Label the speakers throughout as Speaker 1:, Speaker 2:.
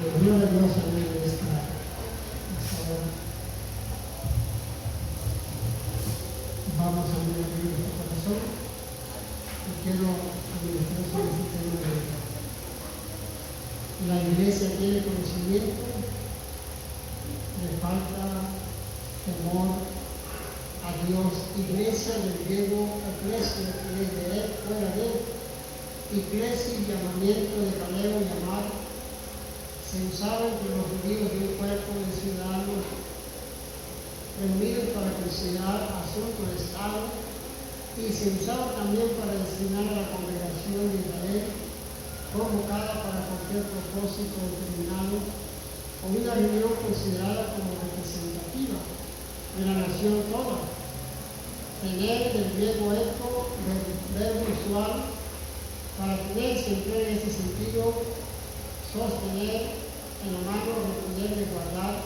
Speaker 1: Gloria a Dios, amén, en esta hora. Vamos a abrir nuestro corazón y quiero administrar sobre este tema de la iglesia tiene conocimiento, le falta temor a Dios. Iglesia del griego eclesia, que es de él, fuera de él. Iglesia y llamamiento de Caleo llamar se usaba entre los judíos de un cuerpo de ciudadanos reunidos para considerar asuntos de Estado, y se usaba también para designar a la congregación de Israel convocada para cualquier propósito determinado, o una reunión considerada como representativa de la nación toda. Tener del griego eco, del verbo usual, para tener siempre en ese sentido, sostener en la mano, retener, resguardar,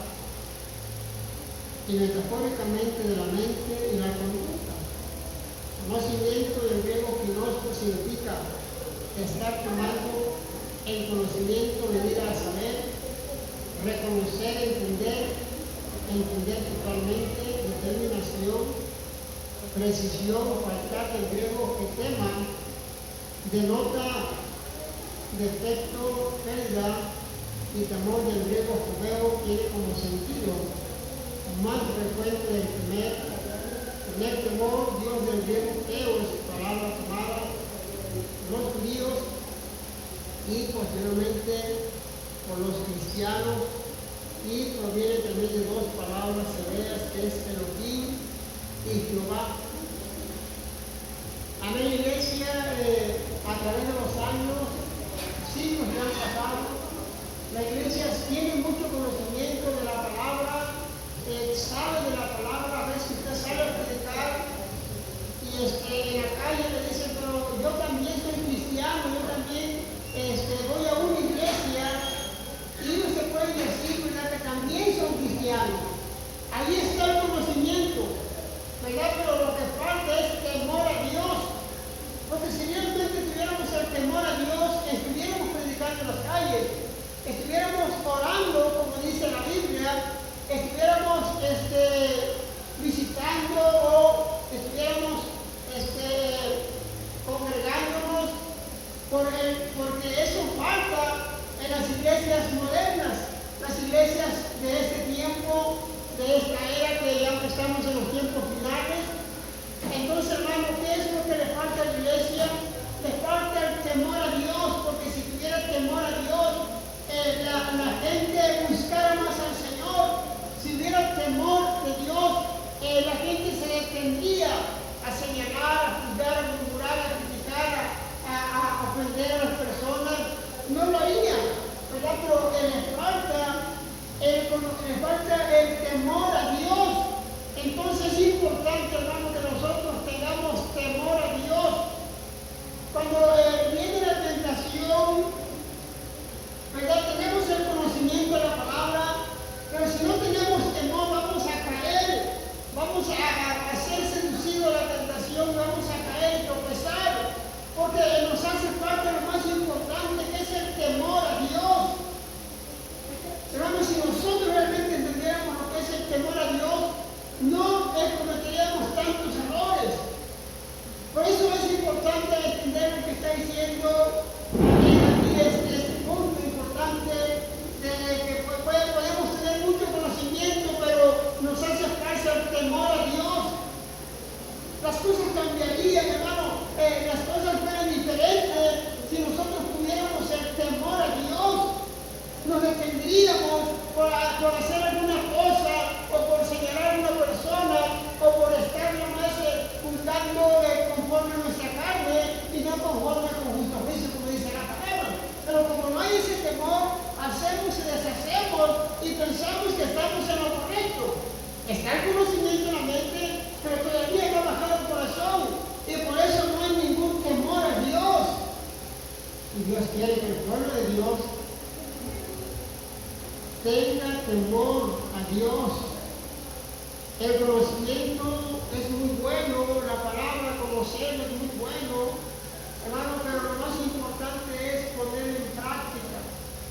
Speaker 1: y metafóricamente de la mente y la conducta. Conocimiento del griego gnosko significa estar tomando el conocimiento, venir a saber, reconocer, entender totalmente, determinación, precisión, faltar del griego etema, denota defecto, pérdida, y temor del griego judeo tiene como sentido más frecuente el tener temor. Dios del griego teos, palabra tomada por los judíos y posteriormente por los cristianos, y proviene también de dos palabras hebreas que es Elohim y Jehová. Amén, iglesia, a través de los años, siglos que han pasado, la iglesia tiene mucho conocimiento de la palabra, sabe de la palabra. A veces usted sale a predicar y en la calle le dicen, pero yo también soy cristiano, yo también voy a una iglesia, y usted puede decir, ¿verdad?, que también son cristianos. Ahí está el conocimiento, ¿verdad? Pero lo que falta es temor a Dios, porque si realmente tuviéramos el temor a Dios, estuviéramos predicando en las calles, estuviéramos orando, como dice la Biblia, estuviéramos visitando o estuviéramos congregándonos, porque eso falta en las iglesias modernas, las iglesias de este tiempo, de esta era que ya estamos en los tiempos finales. Entonces, hermano, ¿qué es lo que le falta a la iglesia? Le falta el temor a Dios, porque si tuviera temor a Dios, la gente buscara más al Señor. Si hubiera temor de Dios, la gente se detendría a señalar, a juzgar, a murmurar, a criticar, a ofender a las personas. No lo harían, ¿verdad? Pero le falta el temor a Dios. Entonces es importante, hermano, que nosotros tengamos temor a Dios. Cuando viene la tentación, ¿verdad?, tenemos el conocimiento de la palabra, pero si no tenemos temor, vamos a caer, vamos a ser seducidos a la tentación, vamos a caer y tropezar, porque nos hace falta lo más importante, que es el temor a Dios. Hermanos, si nosotros realmente entendiéramos lo que es el temor a Dios, no cometeríamos tantos errores. Por eso es importante entender lo que está diciendo aquí este punto importante, de que podemos tener mucho conocimiento, pero nos hace falta el temor a Dios. Las cosas cambiarían, hermano, las cosas fueran diferentes si nosotros tuviéramos el temor a Dios. Nos detendríamos por hacer alguna cosa, o por señalar a una persona, o por estar nomás juzgando conforme a nuestra carne y no conforme con justo juicio, como dice la palabra. Pero como no hay ese temor, hacemos y deshacemos y pensamos que estamos en lo correcto. Está el conocimiento en la mente, pero todavía no ha bajado el corazón, y por eso no hay ningún temor a Dios. Y Dios quiere que el pueblo de Dios tenga temor a Dios. El conocimiento es muy bueno, la palabra conocer es muy bueno, hermano, pero lo más importante es ponerlo en práctica.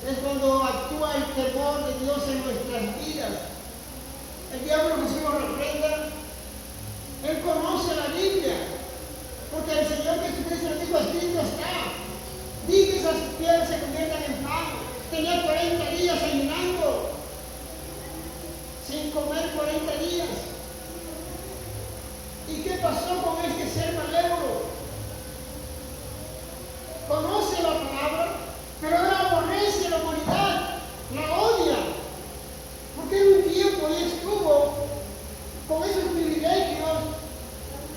Speaker 1: Es cuando actúa el temor de Dios en nuestras vidas, el diablo que se lo reprenda. Él conoce la Biblia, porque el Señor Jesucristo le dijo: escrito está, di que esas piedras se conviertan en pan. Tenía 40 días ayunando, sin comer 40 días. ¿Y qué pasó con este ser malévolo? Conoce la palabra, pero ahora aborrece la humanidad, la odia, porque en un tiempo ya estuvo con esos privilegios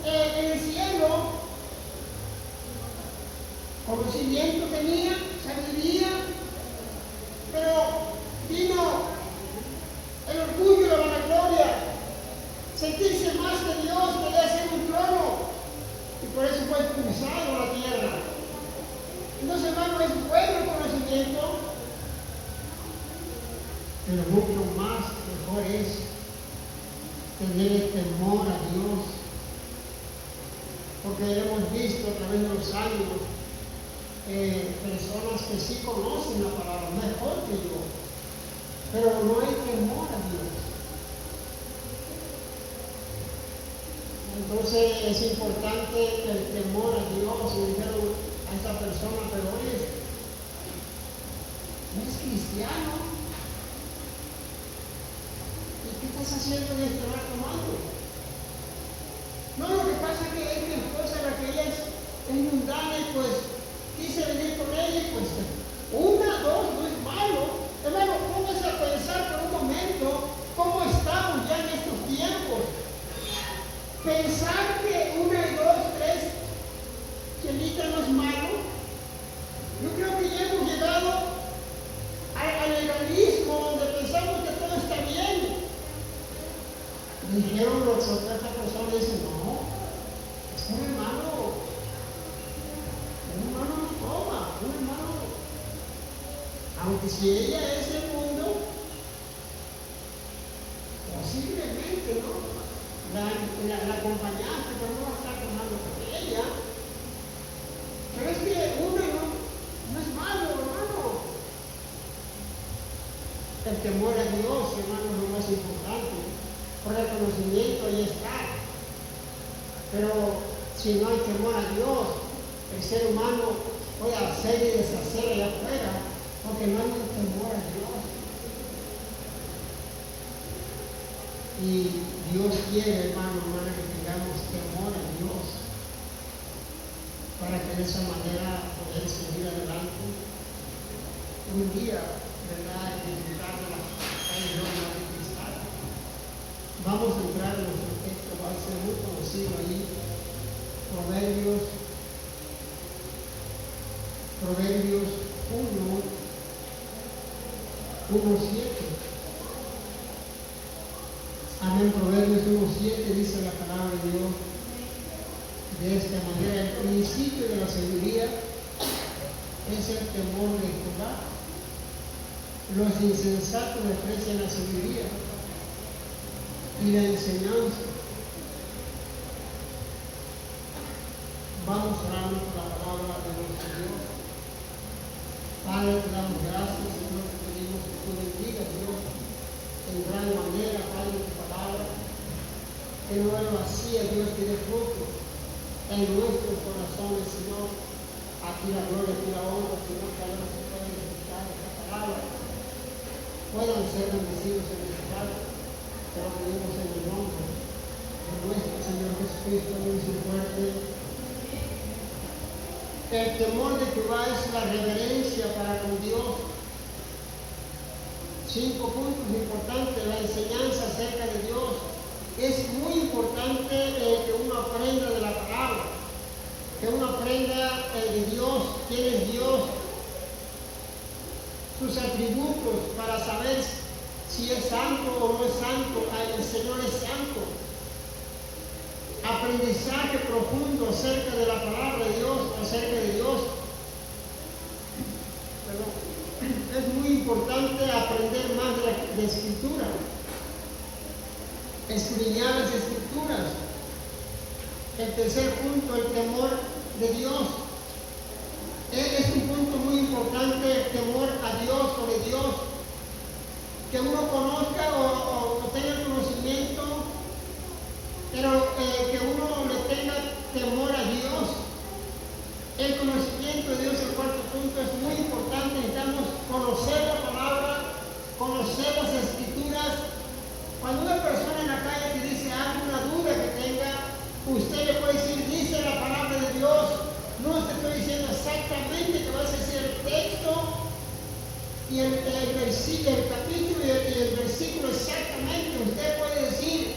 Speaker 1: en el cielo. Conocimiento tenía, sabiduría, pero vino el orgullo, la vanagloria, sentirse más que Dios, quería ser un trono, y por eso fue expulsado a la tierra. Entonces, hermano, es bueno el conocimiento, pero mucho más mejor es tener el temor a Dios, porque hemos visto a través de los años personas que sí conocen la palabra mejor que yo, pero no hay temor a Dios. Entonces es importante el temor a Dios. Y dijeron a esta persona: pero oye, no es cristiano, ¿y qué estás haciendo en este rato tomando? No, lo que pasa es que mi esposa, la que ella es mundana, y pues quise venir con ella, y pues una, dos, no es malo. Hermano, póngase a pensar por un momento cómo estamos ya en estos tiempos. Pensar que una y dos, tres chelitas no es malo. Yo creo que ya hemos llegado al legalismo, donde pensamos que todo está bien. Dijeron los otras personas, dicen: no, es un hermano no toma, un hermano, aunque si ella es el mundo, posiblemente, ¿no? La acompañaste, pero no va a estar tomando con ella. Pero es que uno no es malo, hermano. El temor a Dios, hermano, es lo más importante. Por el conocimiento ahí está. Pero si no hay temor a Dios, el ser humano puede hacer y deshacer allá afuera, porque no hay temor a Dios. Y Dios quiere, hermano, que tengamos temor a Dios, para que de esa manera poder seguir adelante. Un día, ¿verdad?, disfrutar de la calidad de cristal. Vamos a entrar en nuestro texto, va a ser muy conocido ahí, Proverbios 1:7. Amén. Proverbios 1:7 dice la palabra de Dios de esta manera: el principio de la sabiduría es el temor de Jehová. Los insensatos desprecian la sabiduría y la enseñanza. Vamos orando por la palabra de nuestro Dios. Padre, te damos gracias, Señor, te pedimos que tú bendigas, Dios, en gran manera, Padre, tu palabra, que no es vacía, Dios, que dé fruto en nuestros corazones, Señor. A ti la gloria, a ti la honra, Señor, que ahora se puede escuchar esta palabra, puedan ser bendecidos en este lugar. Te lo pedimos en el nombre de nuestro Señor Jesucristo, Dios y fuerte. El temor de Jehová es la reverencia para con Dios. 5 puntos importantes: la enseñanza acerca de Dios. Es muy importante que uno aprenda de la palabra, que uno aprenda de Dios, quién es Dios, sus atributos, para saber si es santo o no es santo. El Señor es santo. Aprendizaje profundo acerca de la palabra de Dios, acerca de Dios. Pero es muy importante aprender más de Escritura, escudriñar las Escrituras. El tercer punto, el temor de Dios. Es un punto muy importante, el temor a Dios o de Dios. conocer las escrituras. Cuando una persona en la calle te dice alguna duda que tenga, usted le puede decir, dice la palabra de Dios. No te estoy diciendo exactamente que vas a decir el texto y el capítulo y el versículo exactamente. Usted puede decir,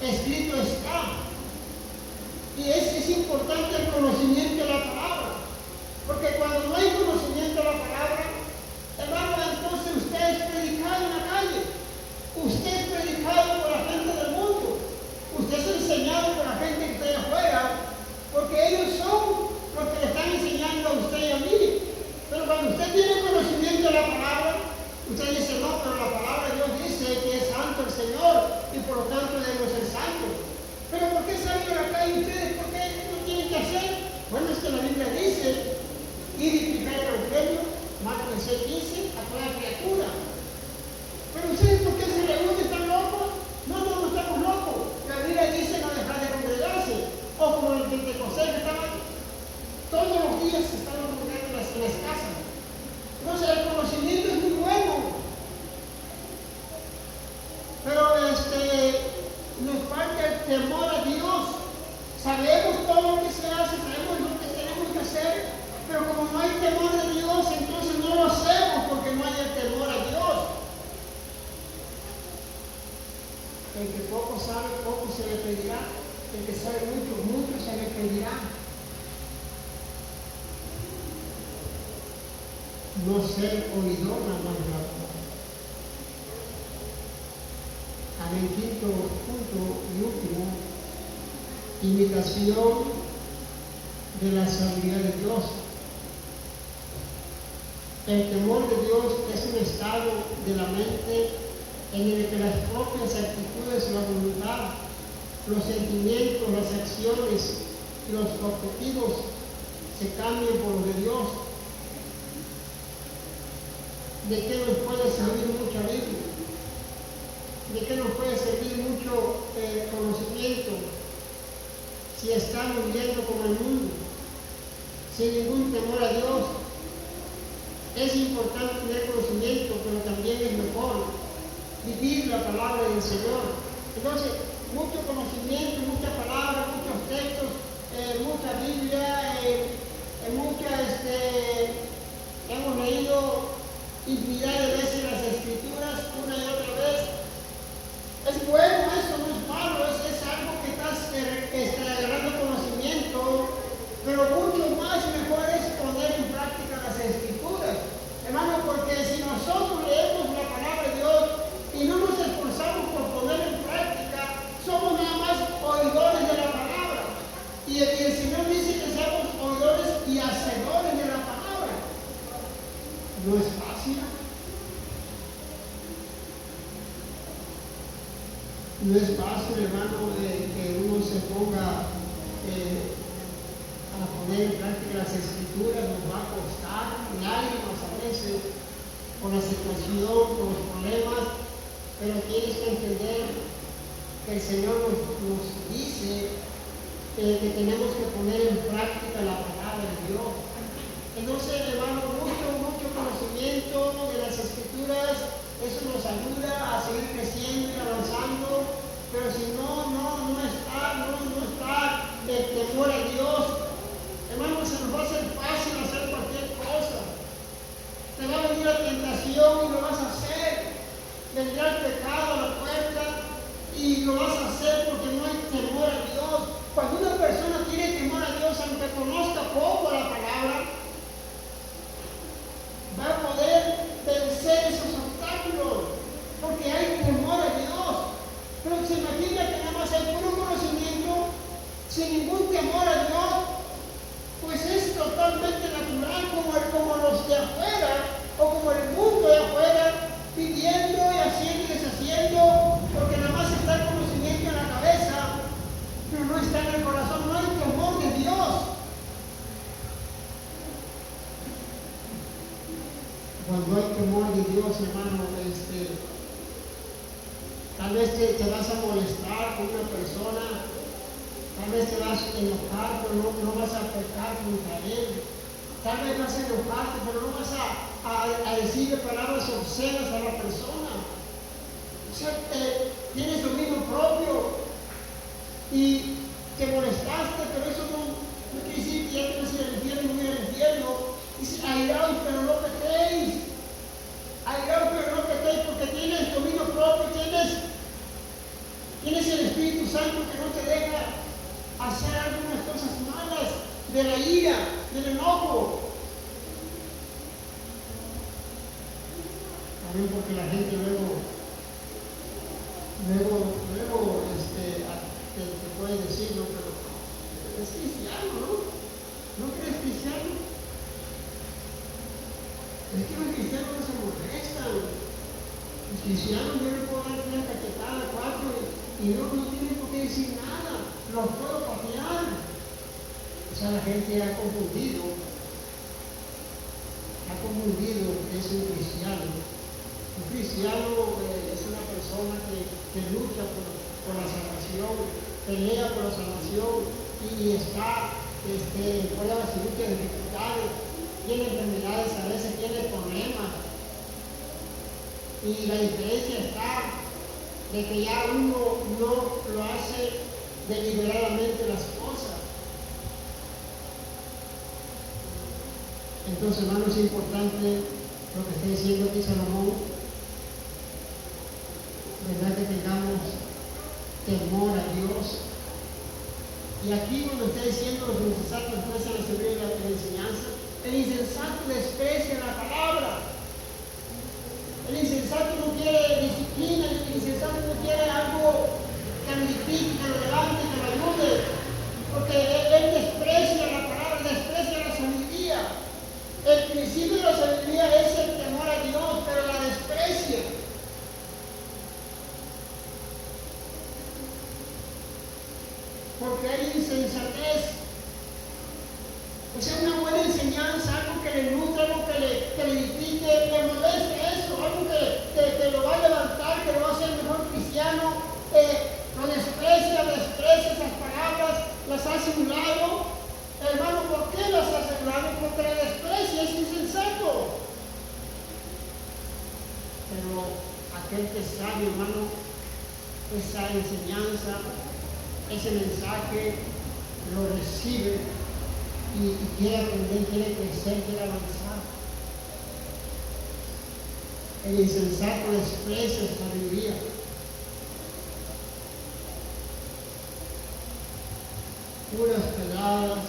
Speaker 1: escrito está. Y es importante el conocimiento de la palabra. Porque cuando no hay conocimiento de la palabra, hermano, entonces usted es predicado en la calle. Usted es predicado por la gente del mundo. Usted es enseñado por la gente que está allá afuera. Porque ellos son los que le están enseñando a usted y a mí. Pero cuando usted tiene conocimiento de la palabra, usted dice, no, pero la palabra de Dios dice que es santo el Señor y por lo tanto debemos ser santos. Pero ¿por qué salen a la calle ustedes? ¿Por qué no tienen que hacer? Bueno, es que la Biblia dice, ir y predicar el evangelio, Marcos 6:15, a toda criatura. Pero ustedes, ¿por qué se reúnen? ¿Están locos? No estamos locos. La Biblia dice no dejar de congregarse. O como el Pentecostés que estaban todos los días se estaban congregando en las casas. Entonces el conocimiento es muy bueno. Pero nos falta el temor a Dios. Sabemos todo lo que se hace, sabemos lo que tenemos que hacer, pero como no hay temor de Dios, entonces no lo hacemos porque no hay el temor a Dios. El que poco sabe, poco se le pedirá. El que sabe mucho, mucho se le pedirá. No ser oidor nada más de la palabra. Amén. Quinto punto y último, imitación de la sabiduría de Dios. El temor de Dios es un estado de la mente en el que las propias actitudes, la voluntad, los sentimientos, las acciones y los objetivos se cambian por los de Dios. ¿De qué nos puede servir mucha Biblia? ¿De qué nos puede servir mucho conocimiento si estamos viviendo como el mundo, sin ningún temor a Dios? Es importante tener conocimiento, pero también es mejor vivir la palabra del Señor. Entonces, mucho conocimiento, mucha palabra, muchos textos, mucha Biblia, hemos leído infinidad de veces las Escrituras, una y otra vez. Es bueno eso, no es malo, es algo que estás agarrando conocimiento, pero mucho más mejor es poner en práctica las Escrituras. Hermano, porque si nosotros leemos la palabra de Dios y no nos esforzamos por poner en práctica, somos nada más oidores de la palabra. Y el Señor dice que seamos oidores y hacedores de la palabra. No es fácil. No es fácil, hermano, que uno se ponga a poner en práctica las Escrituras. Nos va a costar lágrimas a veces por la situación, por los problemas, pero tienes que entender que el Señor nos dice que tenemos que poner en práctica la palabra de Dios. Entonces, hermano, mucho conocimiento de las Escrituras, eso nos ayuda a seguir creciendo y avanzando, pero si no está el temor a Dios, hermano, se nos va a hacer fácil hacer cualquier cosa. Te va a venir la tentación y lo vas a hacer. Vendrá el pecado a la puerta y lo vas a hacer porque no hay temor a Dios. Cuando una persona tiene temor a Dios, aunque conozca poco la palabra, va a poder vencer esos obstáculos, porque hay temor a Dios. Pero se imagina que nada más hay puro conocimiento, sin ningún temor a Dios, pues es totalmente natural, como los de afuera, o como el mundo de afuera, pidiendo y haciendo y deshaciendo, porque nada más está el conocimiento en la cabeza, pero no está en el corazón, no hay temor de Dios. Cuando hay temor de Dios, hermano, tal vez te vas a molestar con una persona, tal vez te vas a enojar, pero no vas a pecar contra él. Tal vez vas a enojarte, pero no vas a decirle palabras obscenas a la persona. sea, tienes dominio propio y te molestaste, pero eso no quiere decir que ya te vas a ir al infierno y no ir al infierno. Dice, airaos, pero no pequéis. Airaos, pero no pequéis, porque tienes dominio propio, tienes el Espíritu Santo que no te deja hacer algunas cosas malas, de la ira, del enojo. También porque la gente luego te puede decir, no, pero es cristiano, ¿no? ¿No crees cristiano? Es que los cristianos no se molestan. Los cristianos yo le puedo dar una cachetada, 4 y no tienen por qué decir nada. Los puedo patear. O sea, la gente ha confundido que es un cristiano. Un cristiano es una persona que lucha por la salvación, pelea por la salvación y está en pruebas y luchas de dificultades, tiene enfermedades, a veces tiene problemas. Y la diferencia está de que ya uno no lo hace deliberadamente las cosas. Entonces, hermanos, es importante lo que está diciendo aquí Salomón, ¿verdad? Que tengamos temor a Dios. Y aquí cuando está diciendo los insensatos desprecian la sabiduría y la enseñanza, el insensato desprecia la palabra. El insensato no quiere disciplina, el insensato no quiere algo que lo edifique, que lo levante, que lo ayude, porque él desprecia la palabra, desprecia la sabiduría. El principio de la sabiduría es el temor a Dios, pero la desprecia. Porque hay insensatez. O sea, una buena enseñanza, algo que le nutra, algo que le edifique, le moleste eso, algo que lo va a levantar, que lo va a hacer mejor cristiano, lo desprecia esas palabras, las hace a un lado. Hermano, ¿por qué las hace a un lado? Porque la desprecia, es insensato. Pero aquel que sabe, hermano, esa enseñanza, ese mensaje, lo recibe y quiere aprender, quiere crecer, quiere avanzar. El insensato desprecia esa sabiduría. Puras pedradas,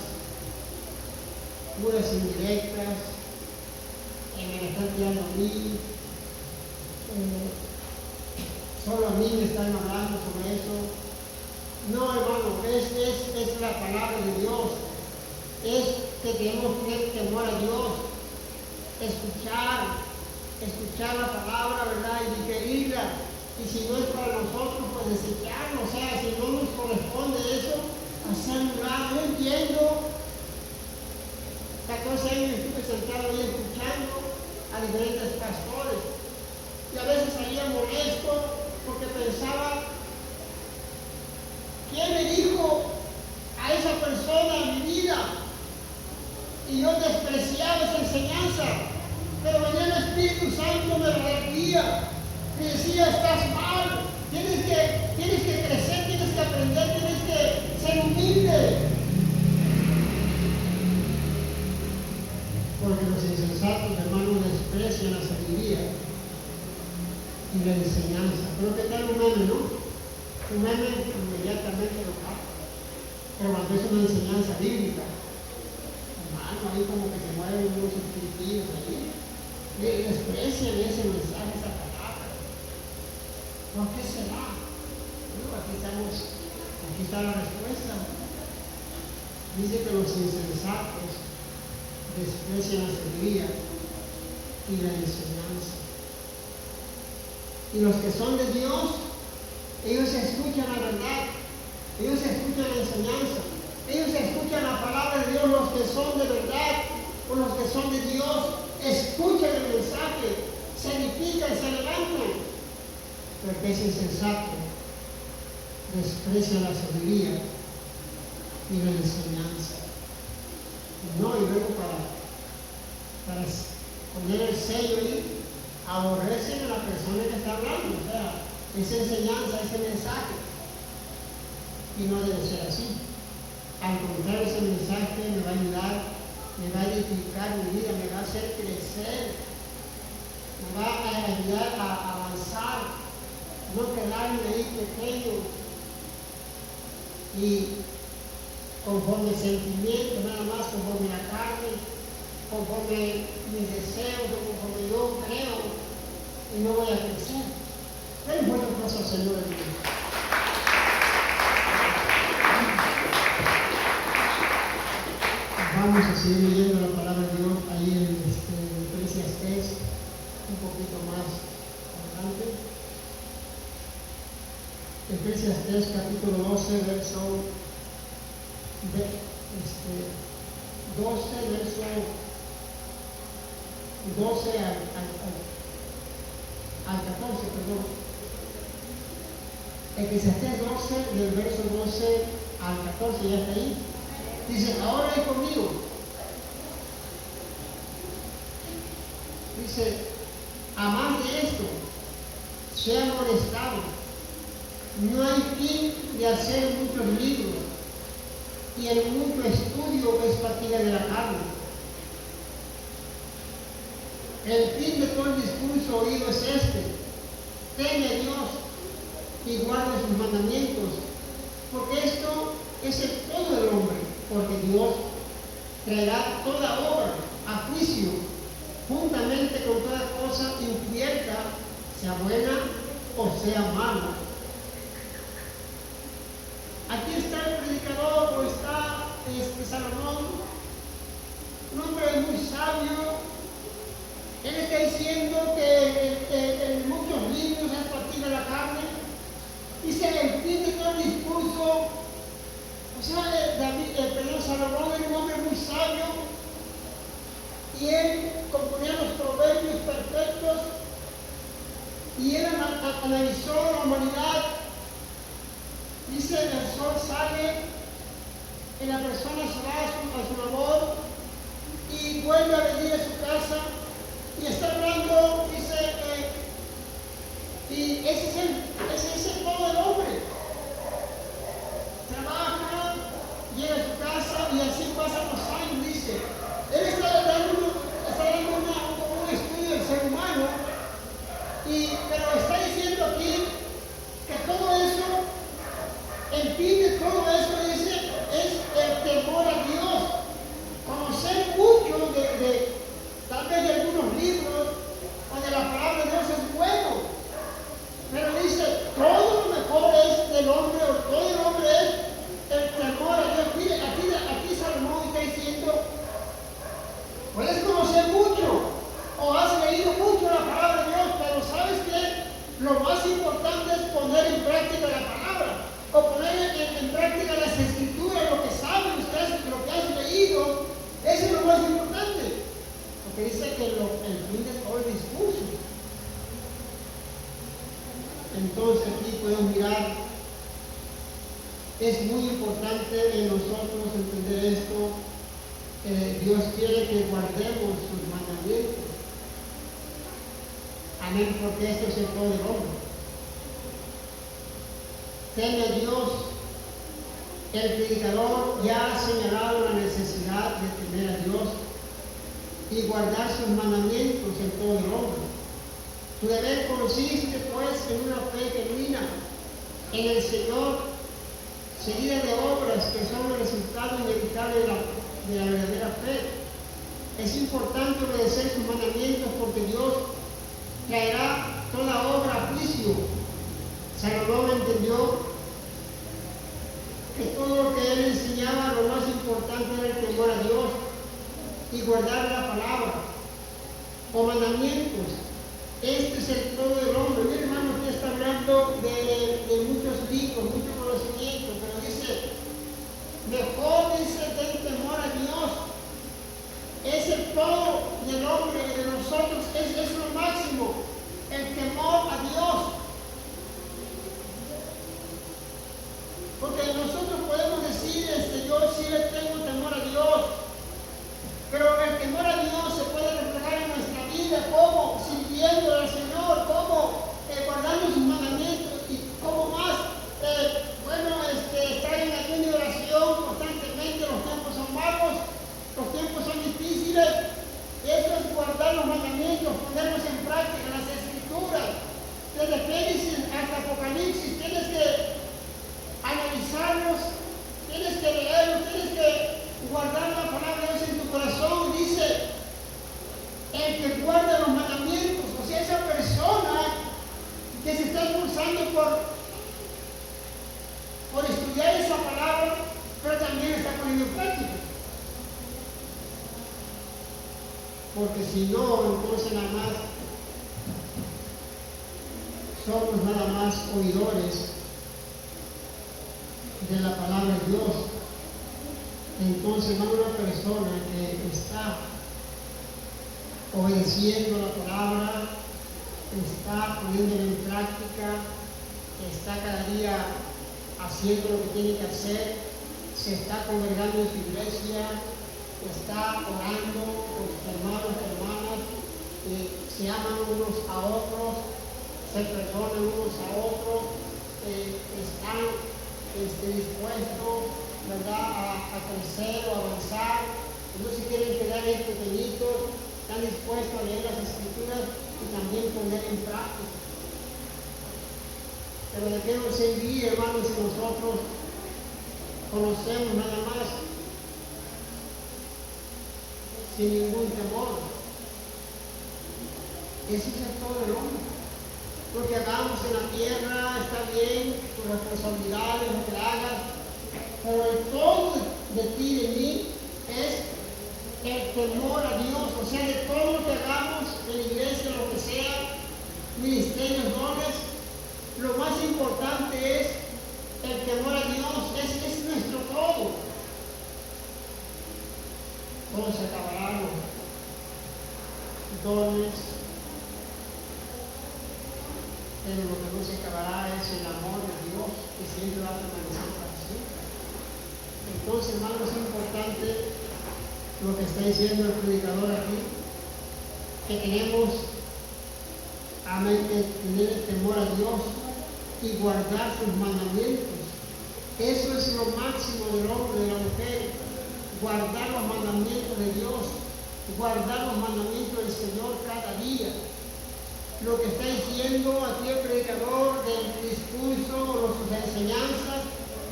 Speaker 1: puras indirectas, me están tirando a mí, solo a mí me están hablando sobre eso. No, hermano, es la palabra de Dios. Es que tenemos que tener temor a Dios, escuchar la palabra, ¿verdad? Y digerirla. Y si no es para nosotros, pues desecharlo. O sea, si no nos corresponde eso, hacer un lado. Yo entiendo, 14 años estuve sentado ahí escuchando a diferentes pastores. Y a veces salía molesto porque pensaba, ¿quién me dijo a esa persona en mi vida? Y yo despreciaba esa enseñanza, pero venía el Espíritu Santo, me reía, me decía, estás mal, tienes que crecer, tienes que aprender, tienes que ser humilde. Porque los insensatos, hermanos, desprecian la sabiduría y la enseñanza. Pero que tal un meme, ¿no? Un meme inmediatamente lo capta. Pero cuando es una enseñanza bíblica, hermano, ahí como que se mueven unos espíritus ahí, desprecian ese mensaje, esa palabra. ¿Por qué será? Bueno, aquí está la respuesta. Dice que los insensatos desprecian la sabiduría y la enseñanza. Y los que son de Dios, ellos escuchan la verdad, ellos escuchan la enseñanza, ellos escuchan la palabra de Dios. Los que son de verdad o los que son de Dios escuchan el mensaje, se edifican, se levantan. Pero que es insensato, desprecia la sabiduría y la enseñanza. No, y luego para poner el sello ahí, aborrecen a la persona que está hablando. O sea, esa enseñanza, ese mensaje. Y no debe ser así. Al contrario, ese mensaje me va a ayudar, me va a edificar mi vida, me va a hacer crecer, me va a ayudar a avanzar, no quedarme ahí pequeño y conforme sentimiento, nada más conforme la carne, conforme mis deseos, conforme yo creo, y no voy a crecer. Den buenas cosas al Señor en mí. Vamos a seguir leyendo la palabra de Dios ahí en Eclesiastés, un poquito más adelante. Eclesiastés capítulo 12, verso 12 al 14, perdón. Eclesiastés 12, del verso 12 al 14, ya está ahí. Dice, ahora hay conmigo. Dice, a más de esto, se ha molestado. No hay fin de hacer muchos libros, y el mucho estudio es fatiga de la carne. El fin de todo el discurso oído es este: teme a Dios y guarde sus mandamientos, porque esto es el todo del hombre, porque Dios traerá toda obra a juicio, juntamente con toda cosa incierta, sea buena o sea mala. Aquí está el predicador, o está Salomón, un hombre muy sabio. Él está diciendo que en muchos libros es partida la carne. Dice el fin de todo el discurso. O sea, Salomón era un hombre muy sabio, y él componía los proverbios perfectos, y él analizó la humanidad. Dice, el sol sale, y la persona se va a su labor y vuelve a venir a su casa, y está hablando, dice, y ese es el todo del hombre. Trabaja, llega a su casa, y así pasan los años, dice. Él está dando un estudio del ser humano, pero está diciendo aquí que todo eso, el fin de todo eso, dice, es el temor a Dios. Conocer mucho tal vez de algunos libros o de la palabra de Dios es bueno, pero dice, todo lo mejor es del hombre, o todo el hombre es el temor a Dios. Mire, aquí Salomón está diciendo, puedes conocer mucho o has leído mucho la palabra de Dios, pero ¿sabes qué? Lo más importante es poner en práctica la palabra, o poner en práctica las escrituras, lo que sabes, lo que has leído. Eso es lo más importante, porque dice que el fin de todo el discurso. Entonces aquí podemos mirar, es muy importante en nosotros entender esto. Dios quiere que guardemos sus mandamientos. Amén, porque esto es el todo del hombre. Teme a Dios. El predicador ya ha señalado la necesidad de temer a Dios y guardar sus mandamientos en todo el hombre. Tu deber consiste, pues, en una fe genuina en el Señor, seguida de obras que son el resultado inevitable de la verdadera fe. Es importante obedecer sus mandamientos, porque Dios traerá toda obra a juicio. Salomón entendió que todo lo que él enseñaba, lo más importante era el temor a Dios y guardar la palabra o mandamientos. Este es el todo del hombre. Mi hermano, aquí está hablando de muchos libros, mucho conocimiento, pero dice, mejor, dice, ten temor a Dios. Es el todo del hombre, de nosotros, es lo máximo, el temor a Dios. Porque nosotros podemos decir, yo sí le tengo temor a Dios, pero el temor a Dios se puede reflejar en nuestra vida, como sirviendo al Señor, como guardando sus mandamientos. porque si no, entonces nada más somos nada más oidores de la palabra de Dios. Entonces, no una persona que está obedeciendo la palabra, está poniéndola en práctica, está cada día haciendo lo que tiene que hacer, se está congregando en su iglesia, está orando con sus hermanos y hermanas, se aman unos a otros, se perdonan unos a otros, están dispuestos, ¿verdad?, a crecer o a avanzar, no se quieren quedar ahí pequeñitos, están dispuestos a leer las Escrituras y también poner en práctica. Pero de qué nos serviría, hermanos, si nosotros conocemos nada más sin ningún temor? Ese es todo el hombre. Lo que hagamos en la tierra está bien, tus responsabilidades, lo que hagas, pero el todo de ti y de mí es el temor a Dios. O sea, de todo lo que hagamos en la iglesia, lo que sea, ministerios, dones, lo más importante es el temor a Dios. Es nuestro todo. Todo se acabará, dones, pero lo que no se acabará es el amor de Dios, que siempre va a permanecer para siempre. Entonces, hermanos, es importante lo que está diciendo el predicador aquí, que tenemos que tener el temor a Dios y guardar sus mandamientos. Eso es lo máximo del hombre y de la mujer, guardar los mandamientos de Dios, guardar los mandamientos del Señor cada día. Lo que está diciendo aquí el predicador del discurso, o sus enseñanzas,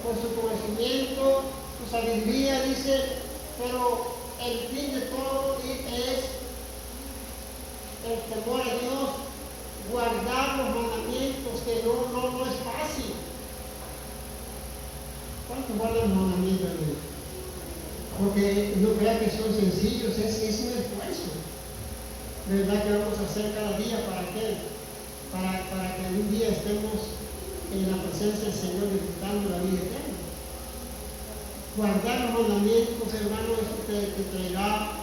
Speaker 1: por su conocimiento, su sabiduría, dice, pero el fin de todo es el temor a Dios, guardar los mandamientos, que no es fácil. ¿Cuántos guardan los mandamientos de Dios? Porque no crea que son sencillos, es un esfuerzo. De verdad que vamos a hacer cada día para que un día estemos en la presencia del Señor disfrutando la vida eterna. Guardar los mandamientos, hermanos, eso te traerá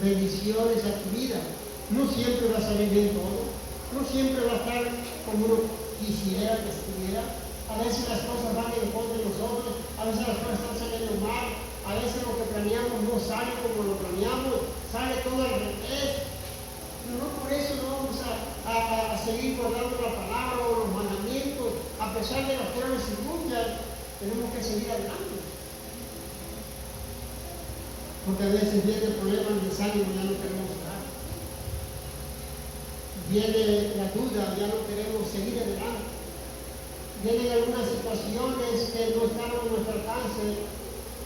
Speaker 1: bendiciones a tu vida. No siempre va a salir bien todo, no siempre va a estar como uno quisiera que estuviera. A veces las cosas van en contra de nosotros, a veces las cosas están saliendo mal, a veces lo que planeamos no sale como lo planeamos, sale todo al revés. No por eso no vamos a seguir guardando la palabra o los mandamientos, a pesar de las pruebas y luchas, tenemos que seguir adelante. Porque a veces viene el problema del desánimo, ya no queremos orar. Viene la duda, ya no queremos seguir adelante. Vienen algunas situaciones que no están a nuestro alcance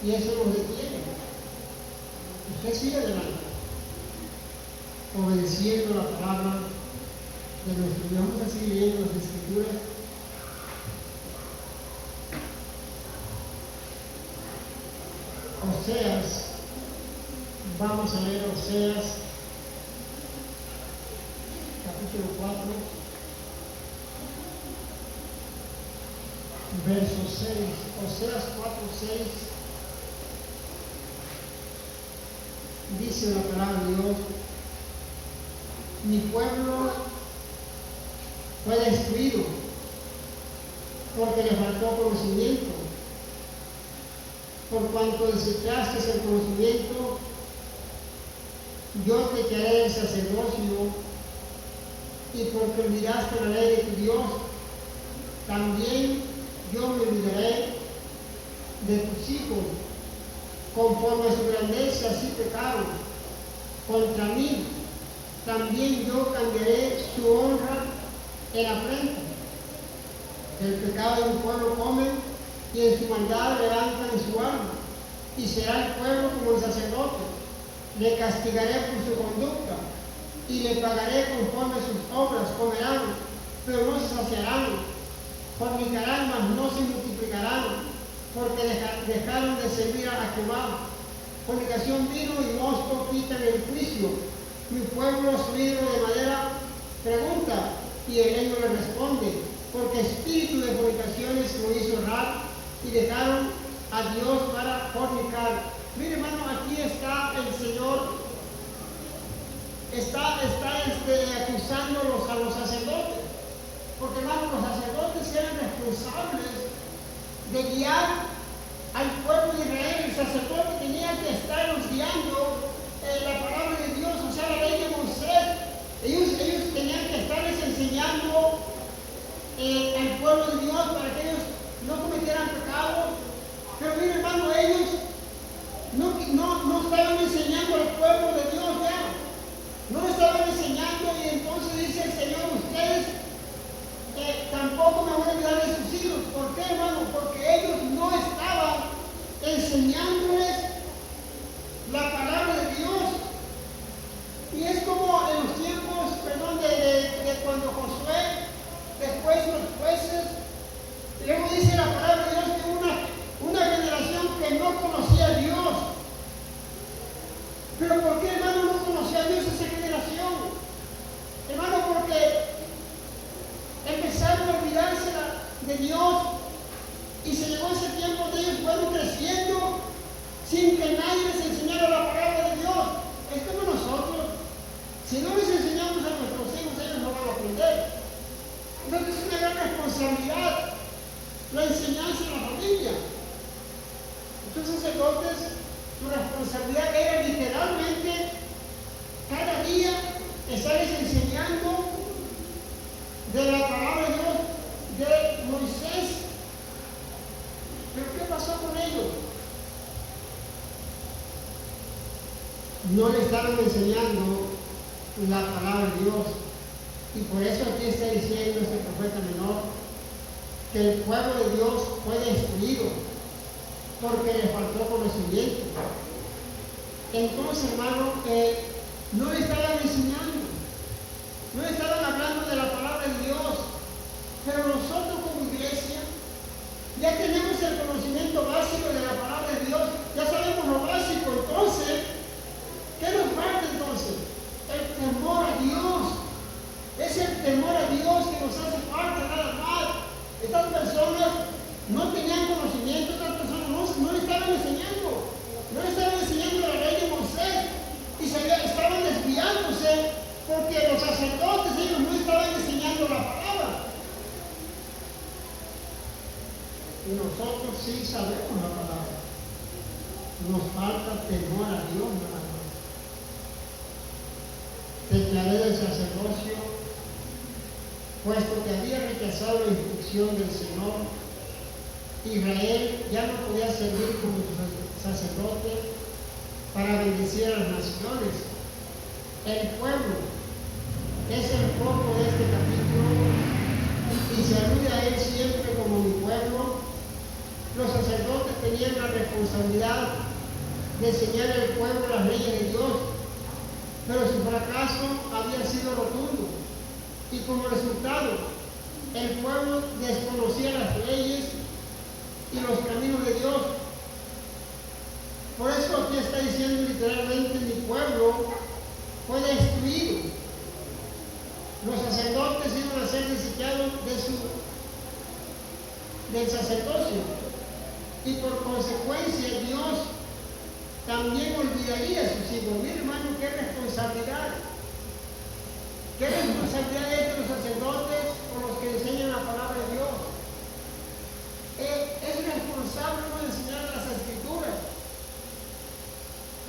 Speaker 1: y eso nos detiene. Usted sigue adelante, obedeciendo la palabra de nuestro Dios. Vamos a seguir leyendo las Escrituras. Oseas, vamos a leer Oseas, capítulo 4, verso 6. Oseas 4:6 dice la palabra de Dios: mi pueblo fue destruido porque le faltó conocimiento. Por cuanto desechaste el conocimiento, yo te quitaré el sacerdocio, y porque olvidaste la ley de tu Dios, también yo me olvidaré de tus hijos. Conforme a su grandeza así pecaron contra mí, también yo cambiaré su honra en afrenta. Del pecado de un pueblo comen, y en su maldad levantan su alma, y será el pueblo como el sacerdote. Le castigaré por su conducta, y le pagaré conforme a sus obras. Comerán, pero no se saciarán, fornicarán, mas no se multiplicarán, porque dejaron de servir a Jehová. Fornicación, vino y mosto quitan el juicio, Mi pueblo es oído de manera pregunta y el rey no le responde, porque espíritu de fornicaciones lo hizo errar y dejaron a Dios para fornicar. Mire, hermano, aquí está el Señor, está acusando a los sacerdotes, porque, hermano, los sacerdotes eran responsables de guiar al pueblo de Israel. El sacerdote tenía que estarlos guiando la palabra de Dios, o sea, la ley de Moisés. Ellos tenían que estarles enseñando al pueblo de Dios para que ellos no cometieran pecado. Pero mire, hermano, ellos no estaban enseñando al pueblo de Dios ya. No lo estaban enseñando, y entonces dice el Señor, ustedes tampoco me van a ayudar de sus hijos. ¿Por qué, hermano? Porque ellos no estaban enseñándoles la palabra de Dios. Y es como en los tiempos, de cuando Josué, después los jueces, y luego dice la palabra de Dios que una generación que no conocía a Dios. Pero ¿por qué, hermano, no conocía a Dios esa generación? Hermano, porque empezaron a olvidarse de Dios, y se llegó ese tiempo donde ellos fueron creciendo sin que nadie les enseñara la palabra de Dios. Es como nosotros. Si no les enseñamos a nuestros hijos, ellos no van a aprender. Entonces es una gran responsabilidad la enseñanza en la familia. Entonces, sacerdotes, su responsabilidad era literalmente cada día estarles enseñando de la palabra de Dios, de Moisés. ¿Pero qué pasó con ellos? No le estaban enseñando la palabra de Dios. Y por eso aquí está diciendo este profeta menor que el pueblo de Dios fue destruido porque le faltó conocimiento. Entonces, hermano, no le estaban enseñando, no le estaban hablando de la palabra de Dios. Pero nosotros como iglesia ya tenemos el conocimiento básico de la palabra de Dios, ya sabemos lo básico. Entonces, ¿qué nos falta entonces? El temor a Dios. Es el temor a Dios que nos hace falta, nada más. Estas personas no tenían conocimiento, estas personas no le estaban enseñando. No le estaban enseñando la ley de Moisés. Y estaban desviándose porque los sacerdotes, ellos no estaban enseñando la palabra. Y nosotros sí sabemos la palabra. Nos falta temor a Dios, nada más. Declaré del sacerdocio, puesto que había rechazado la instrucción del Señor. Israel ya no podía servir como sacerdote para bendecir a las naciones. El pueblo es el foco de este capítulo y se alude a él siempre como mi pueblo. Los sacerdotes tenían la responsabilidad de enseñar al pueblo las leyes de Dios, pero su fracaso había sido rotundo. Y como resultado, el pueblo desconocía las leyes y los caminos de Dios. Por eso aquí está diciendo literalmente, mi pueblo fue destruido. Los sacerdotes iban a ser desechados del sacerdocio, y por consecuencia Dios también olvidaría a sus hijos. Mira, hermano, qué responsabilidad. ¿Qué responsabilidad es de los sacerdotes o los que enseñan la palabra de Dios? Es responsable uno de enseñar las Escrituras,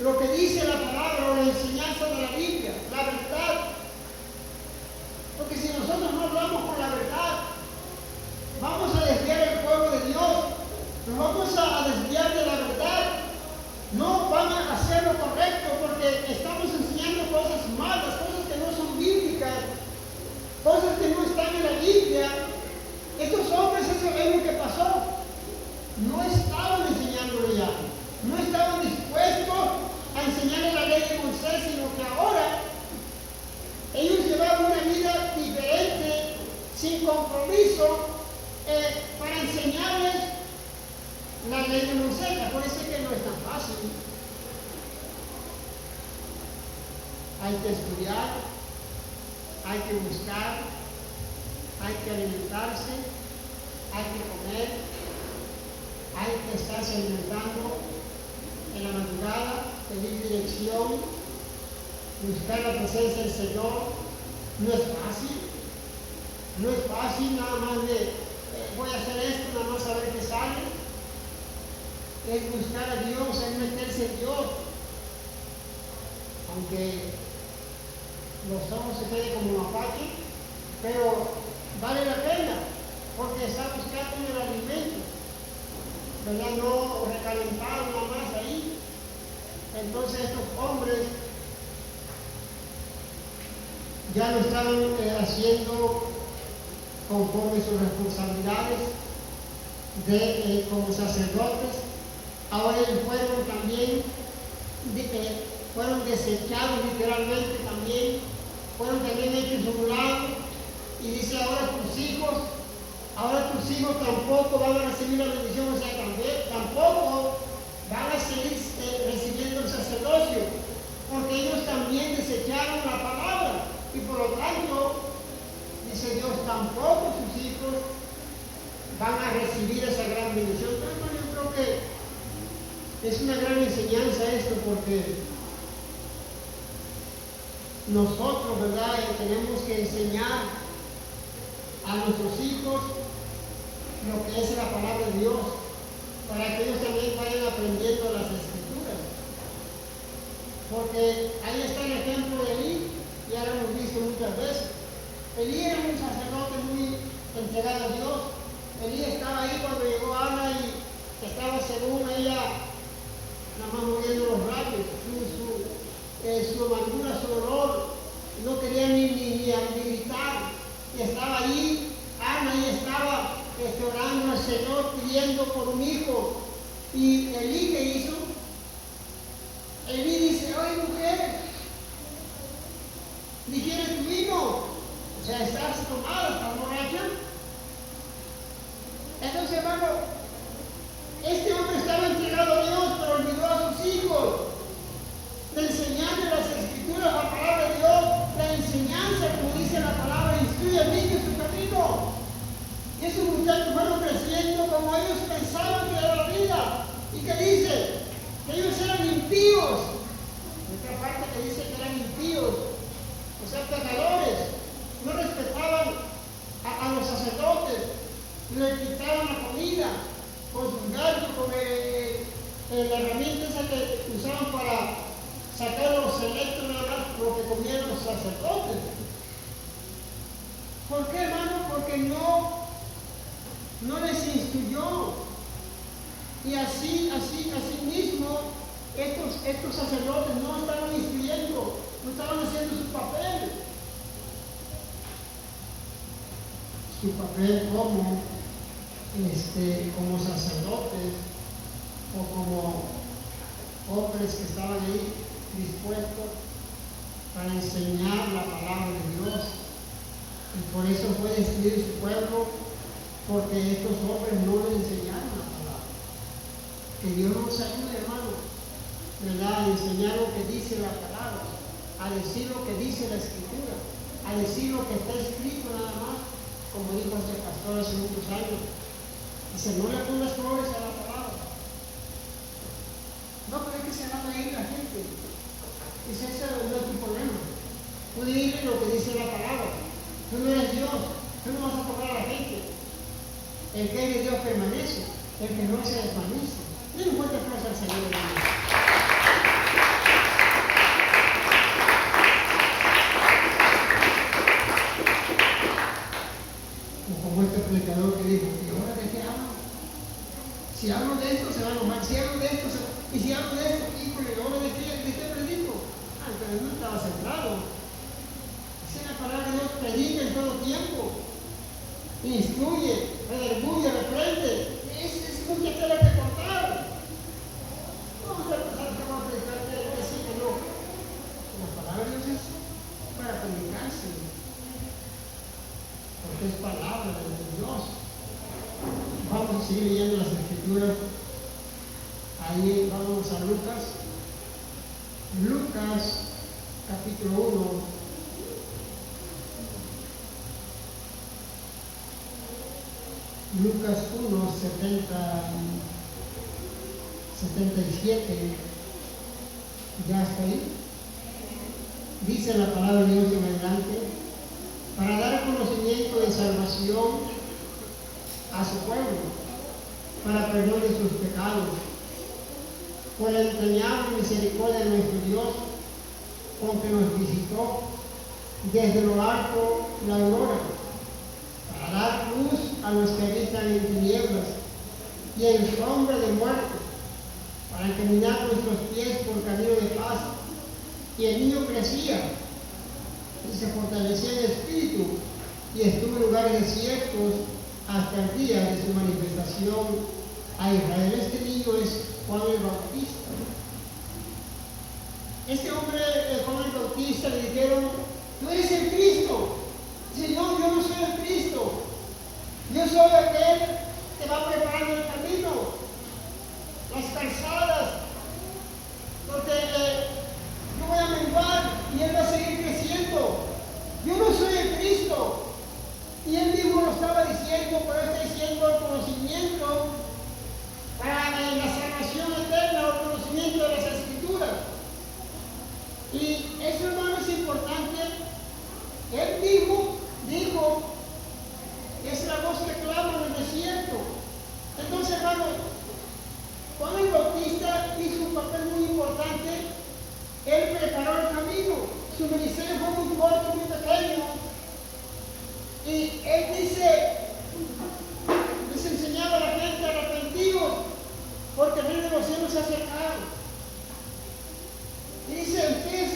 Speaker 1: lo que dice la palabra o la enseñanza de la Biblia, la verdad. Porque si nosotros no hablamos con la verdad, vamos a desviar el pueblo de Dios, nos vamos a desviar de la verdad. No van a hacer lo correcto porque estamos enseñando cosas malas, cosas que no son bíblicas, cosas que no están en la Biblia. Estos hombres, eso es lo que pasó. No estaban enseñándole ya, no estaban dispuestos a enseñarle la ley de Moisés, sino que ahora ellos llevaban una vida diferente, sin compromiso, para enseñarles la ley de Moisés. Por eso es que no es tan fácil. hay que estudiar, hay que buscar, hay que alimentarse, hay que comer, hay que estarse alimentando en la madrugada, pedir dirección, buscar la presencia del Señor. No es fácil nada más de voy a hacer esto, nada más a ver qué sale. Es buscar a Dios, es meterse en Dios. Aunque los ojos se queden como mapache, pero vale la pena, porque está buscando el alimento, ¿verdad? No recalentado nada más ahí. Entonces estos hombres ya lo estaban haciendo conforme sus responsabilidades como sacerdotes. Ahora ellos fueron también fueron desechados literalmente también, fueron también hechos a un lado, y dice ahora tus hijos tampoco van a recibir la bendición, o sea, tampoco van a seguir recibiendo el sacerdocio, porque ellos también desecharon la palabra, y por lo tanto, dice Dios, tampoco sus hijos van a recibir esa gran bendición. Entonces, yo creo que es una gran enseñanza esto, porque nosotros, ¿verdad?, tenemos que enseñar a nuestros hijos lo que es la palabra de Dios, para que ellos también vayan aprendiendo las Escrituras. Porque ahí está el ejemplo de Elí, ya lo hemos visto muchas veces. Elí era un sacerdote muy entregado a Dios. Elí estaba ahí cuando llegó Ana y estaba según ella, nada más moviendo los labios, su amargura, su dolor, no quería ni gritar, y estaba ahí, Ana, y estaba orando al Señor, pidiendo por un hijo. Y Elí, ¿qué hizo? Elí dice, oye mujer, ¿ni quieres tu hijo? O sea, estás tomada, estás borracha. Entonces, hermano, este hombre estaba entregado a Dios, pero olvidó a sus hijos. De enseñarle las Escrituras, la palabra de Dios, la enseñanza, como dice la palabra, instruye al niño en su camino. Y esos muchachos fueron creciendo como ellos pensaban que era la vida. ¿Y qué dice? Que ellos eran impíos. Otra parte que dice que eran impíos, o sea, pecadores. No respetaban a los sacerdotes, le quitaban la comida con sus gallos, con la herramienta esa que usaban para sacar los electros, nada más lo que comían los sacerdotes. ¿Por qué, hermano? Porque no les instruyó. Y así mismo, estos sacerdotes no estaban instruyendo, no estaban haciendo su papel. Su papel como sacerdotes o como hombres que estaban ahí dispuestos para enseñar la palabra de Dios. Y por eso fue destruido su pueblo, porque estos hombres no le enseñaron la palabra. Que Dios nos ayude, hermano, ¿verdad?, a enseñar lo que dice la palabra, a decir lo que dice la Escritura, a decir lo que está escrito nada más, como dijo este pastor hace muchos años. Dice, no le pongas flores a la palabra. No, pero es que se va a ir la gente. Dice, ese no es tu problema. Tú dile lo que dice la palabra. Tú no eres Dios. Tú no vas a tocar a la gente. El que es de Dios permanece. El que no se desvanece. Den un fuerte aplauso al Señor, hermano. Como este predicador que dijo, ¿y ahora de qué hablo? Si hablo de esto, se va a enojar. Si hablo de esto, y si hablo de esto, híjole, ¿ahora de qué predico? Pero no estaba centrado. Dice la palabra de Dios, predica en todo tiempo. Instruye, redarguye, reprende. Es mucha tela que contar. No vamos a pensar que vamos a predicar que decir que no. La palabra de Dios es para predicarse. Porque es palabra de Dios. Vamos a seguir leyendo las Escrituras. Ahí vamos a Lucas. Lucas capítulo 1, Lucas 1, 77, ya está ahí. Dice la palabra de Dios en adelante, para dar conocimiento de salvación a su pueblo, para perdón de sus pecados, por la entrañable misericordia de nuestro Dios, con que nos visitó desde lo alto la aurora, para dar luz a los que habitan en tinieblas y en sombra de muerte, para encaminar nuestros pies por camino de paz. Y el niño crecía y se fortalecía en espíritu y estuvo en lugares desiertos hasta el día de su manifestación a Israel. Este niño es Juan el Bautista. Este hombre, Juan el Bautista, le dijeron: tú eres el Cristo. Dice: no, yo no soy el Cristo. Yo soy aquel que va preparando el camino, las calzadas, porque yo voy a menguar y él va a seguir creciendo. Yo no soy el Cristo. Y él mismo lo estaba diciendo, pero está diciendo el conocimiento para la salvación eterna, o el conocimiento de las Escrituras. Y eso, hermano, es importante. Él dijo que es la voz que clama en el desierto. Entonces, hermano, Juan el Bautista hizo un papel muy importante. Él preparó el camino. Su ministerio fue muy corto, muy pequeño. Y él les enseñaba a la gente: arrepentidos, porque el reino de los cielos se ha acercado. Y dice: ustedes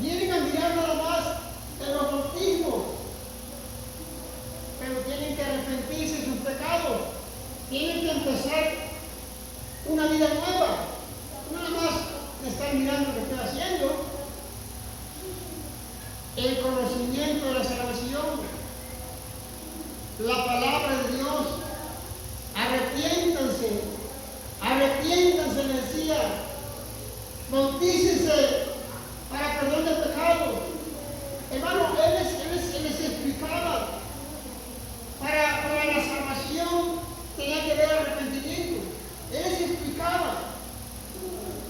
Speaker 1: vienen a mirar nada más el bautismo, pero tienen que arrepentirse de sus pecados. Tienen que empezar una vida nueva. No nada más de estar mirando lo que estoy haciendo. El conocimiento de la salvación, la palabra de Dios. Arrepiéntanse, le decía. Bautícense para perdón de pecados. Hermano, él les explicaba. Para la salvación tenía que haber arrepentimiento. Él les explicaba.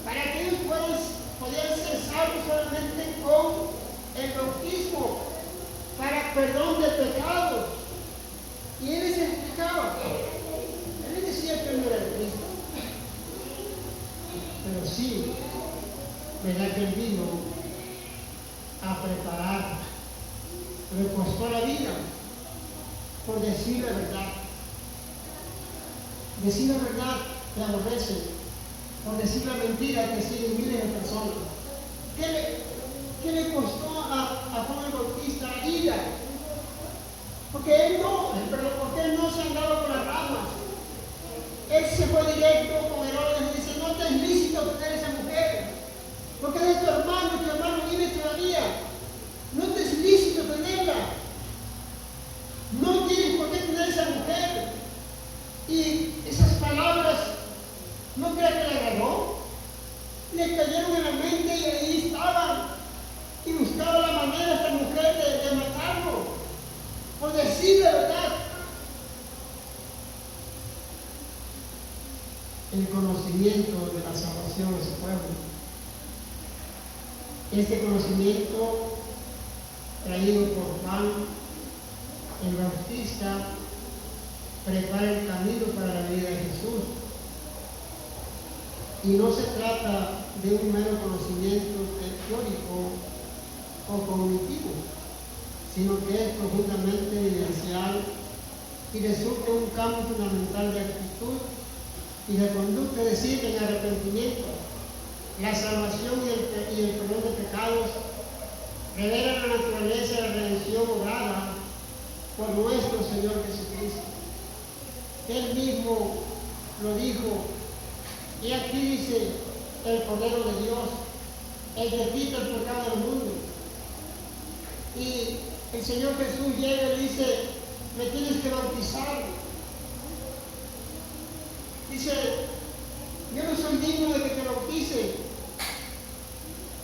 Speaker 1: Para que ellos podían ser salvos solamente con el bautismo, para perdón de pecados. Y él les explicaba. Él les decía que no era el Cristo, pero sí, ¿verdad que él vino a preparar? Le costó la vida por decir la verdad. Decir la verdad que aborrecen, por decir la mentira que siguen miles de personas. ¿Qué le costó a Juan el Bautista? La ira. Porque él no se andaba con las ramas. Él se fue directo con Herodes y dice: no te es lícito tener esa mujer, porque es de tu hermano vive todavía. No te es lícito tenerla. No tienes por qué tener esa mujer. Y esas palabras, no creo que le agarró. Le cayeron en la mente y ahí estaban. Y buscaba la manera esta mujer de matarlo, por decir la verdad. El conocimiento de la salvación de su pueblo. Este conocimiento traído por Juan el Bautista prepara el camino para la vida de Jesús. Y no se trata de un mero conocimiento teórico o cognitivo, sino que es profundamente vivencial y resulta un cambio fundamental de actitud y de conducta, es decir, en arrepentimiento. La salvación y el perdón de pecados revelan la naturaleza de la redención obrada por nuestro Señor Jesucristo. Él mismo lo dijo, y aquí dice: el Cordero de Dios, el que quita el pecado del mundo. Y el Señor Jesús llega y dice: me tienes que bautizar. Dice: yo no soy digno de que te bautice.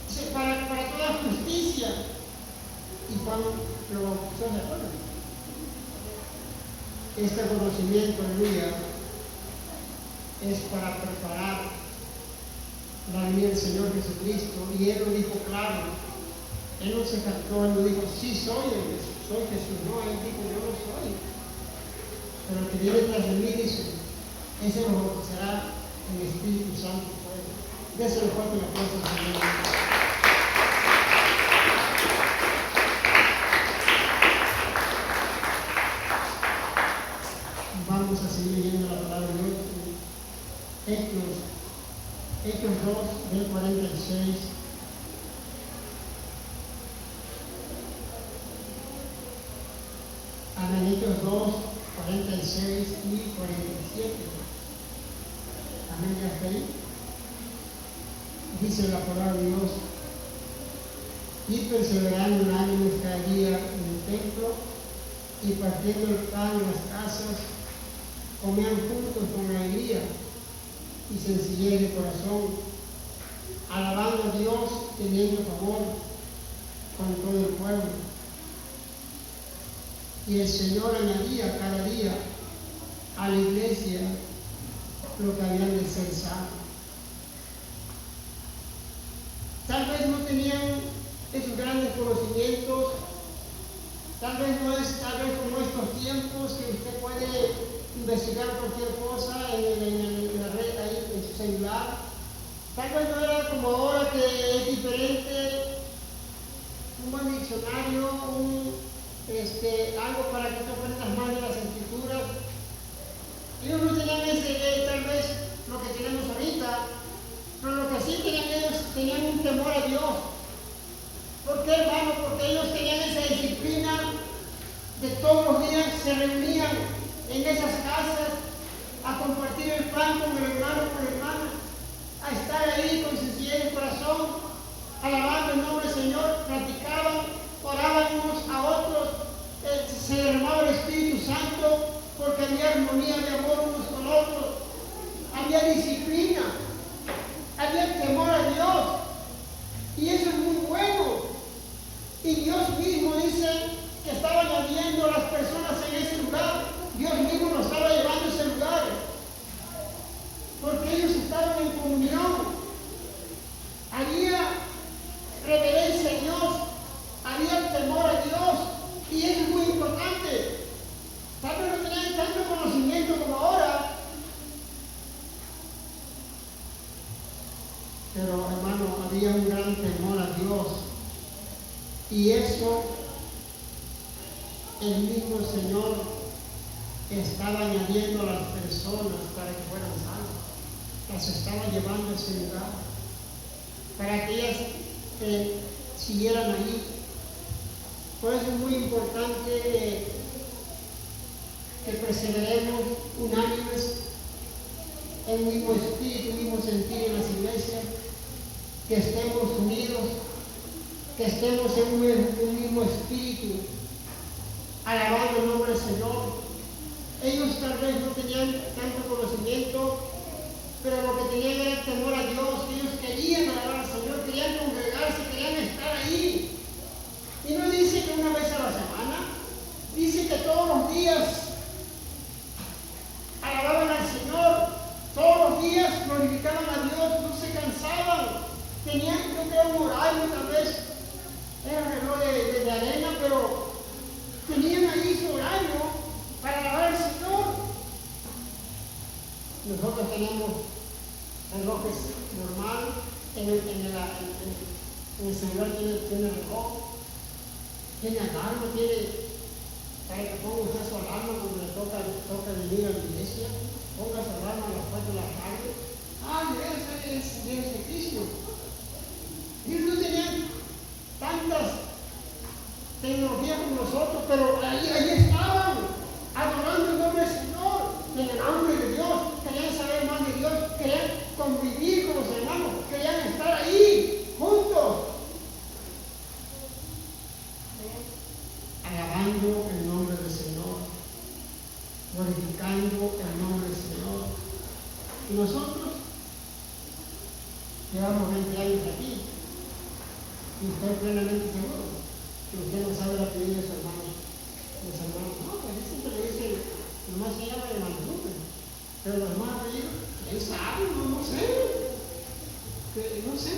Speaker 1: Dice: para todas Juan lo bautizó, ¿se acuerdan? Este conocimiento, aleluya, es para preparar la venida del Señor Jesucristo. Y Él lo dijo claro. Él no se jactó, Él no dijo, sí soy Jesús. No, Él dijo, yo no soy. Pero el que viene tras de mí, dice, ese lo bautizará en el Espíritu Santo. Déselo fuerte la fuerza al Señor. Vamos a seguir leyendo la palabra de Dios. Hechos 2, del 46. Amén. Hechos 2, 46 y 47. Amén. ¿Ya está ahí? Dice la palabra de Dios: y perseverando un año cada día en el templo, y partiendo el pan en las casas, comían juntos con alegría y sencillez de corazón, alabando a Dios, teniendo favor con todo el pueblo. Y el Señor añadía cada día a la iglesia lo que habían de ser salvos. Tal vez no tenían esos grandes conocimientos, tal vez como estos tiempos que usted puede investigar cualquier cosa en la red, ahí en su celular. Tal vez no era como ahora, que es diferente, un buen diccionario, algo para que tú aprendas más de las escrituras. Ellos no tenían tal vez lo que tenemos ahorita, pero lo que sí tenían ellos, tenían un temor a Dios. ¿Por qué, hermano? Porque ellos tenían esa disciplina de todos los días se reunían en esas casas a compartir el pan con el hermano, con la hermana, a estar ahí con sencillez de corazón, alabando el nombre del Señor, practicaban, oraban unos a otros, se derramaba el Espíritu Santo, porque había armonía, había amor unos con otros, había disciplina, había temor a Dios, y eso es muy bueno. Y Dios mismo dice que estaba añadiendo a las personas en ese lugar. Dios mismo nos estaba llevando a ese lugar, porque ellos estaban en comunión. Había reverencia a Dios, había temor a Dios, y eso es muy importante. Tal vez no tenían tanto conocimiento como ahora, pero hermano, había un gran temor a Dios, y eso el mismo Señor estaba añadiendo a las personas para que fueran salvas, las estaba llevando a ese lugar, para que ellas siguieran ahí. Por eso es muy importante que perseveremos unánimes en un mismo espíritu, un mismo sentir en las iglesias, que estemos unidos, que estemos en un mismo espíritu, alabando el nombre del Señor. Ellos tal vez no tenían tanto conocimiento, pero lo que tenían era el temor a Dios. Ellos querían alabar al Señor, querían congregarse, querían estar ahí. Y no dice que una vez a la semana, dice que todos los días alababan al Señor, todos los días glorificaban a Dios, no se cansaban. Tenían, yo creo, un horario, tal vez era un reloj de arena, pero tenían ahí su horario para alabar al Señor. Nosotros tenemos relojes normal, en el celular tiene reloj, tiene alarma, para que ponga usted su alarma cuando le toca venir a la iglesia, ponga su alarma a las 4 de la tarde. Mira, ese es Cristo. Ellos no tenían tantas tecnologías como nosotros, pero ahí estaban, adorando el nombre del Señor, en el nombre de Dios. Querían saber más de Dios, querían convivir con los hermanos, querían estar ahí, juntos, alabando el nombre del Señor, glorificando el nombre del Señor. Y nosotros llevamos 20 años aquí, y estoy plenamente seguro pero usted no sabe el apellido de su hermano. Los hermanos, no, pues él siempre le dice, nomás se llama hermano Lupe. Pero los hermanos apellidos, él sabe, no sé. No sé.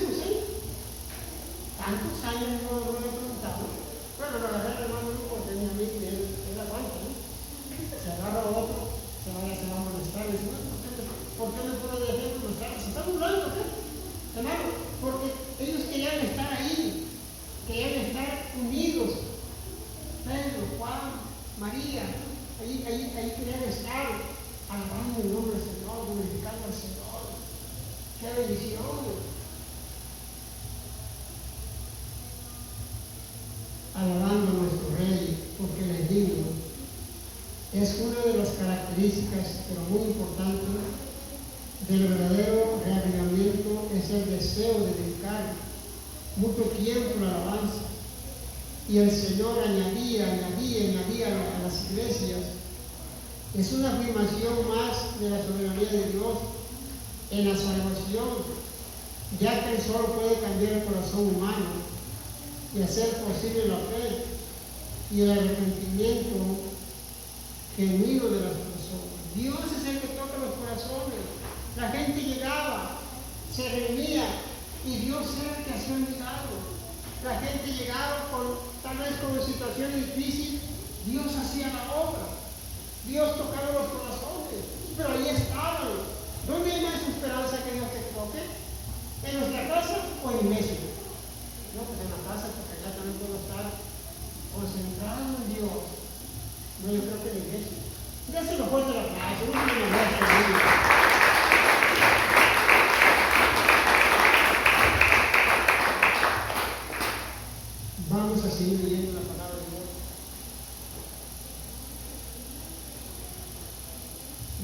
Speaker 1: Tantos años no lo he preguntado. Bueno, lo agarré al hermano Lupe porque tenía a mí que él aguanta, ¿no? Se agarra a otro, se va a molestar y dice, no, ¿por qué me puedo dejar de molestar? Se está burlando, ¿qué? Hermano, porque ellos querían estar ahí, querían estar unidos. Pedro, Juan, María, ahí querían estar alabando el nombre del Señor, glorificando al Señor. ¡Qué bendición! Alabando a nuestro Rey, porque Él es digno. Es una de las características, pero muy importante, del verdadero reavivamiento, es el deseo de dedicar mucho tiempo a la alabanza. Y el Señor añadía a las iglesias. Es una afirmación más de la soberanía de Dios en la salvación, ya que Él solo puede cambiar el corazón humano y hacer posible la fe y el arrepentimiento genuino de las personas. Dios es el que toca los corazones. La gente llegaba, se reunía y Dios era el que hacía un milagro. La gente llegaba tal vez con una situación difícil, Dios hacía la obra. Dios tocaba los corazones, pero ahí estaban. ¿Dónde hay más esperanza que Dios te toque? ¿En nuestra casa o en México? No, pues en la casa, porque allá también puedo estar concentrado en Dios. No, yo creo que en la iglesia. Déselo fuerte la aplauso, no me molesta. Vamos a seguir leyendo la palabra de Dios.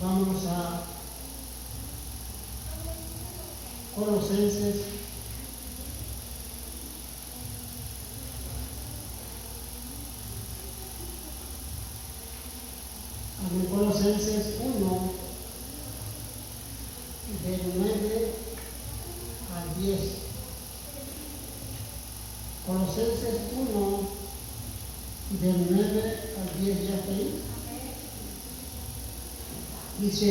Speaker 1: Vamos a Colosenses. Colosenses 1, del 9 al 10. Colosenses 1, del 9 al 10, ¿ya está ahí? Dice,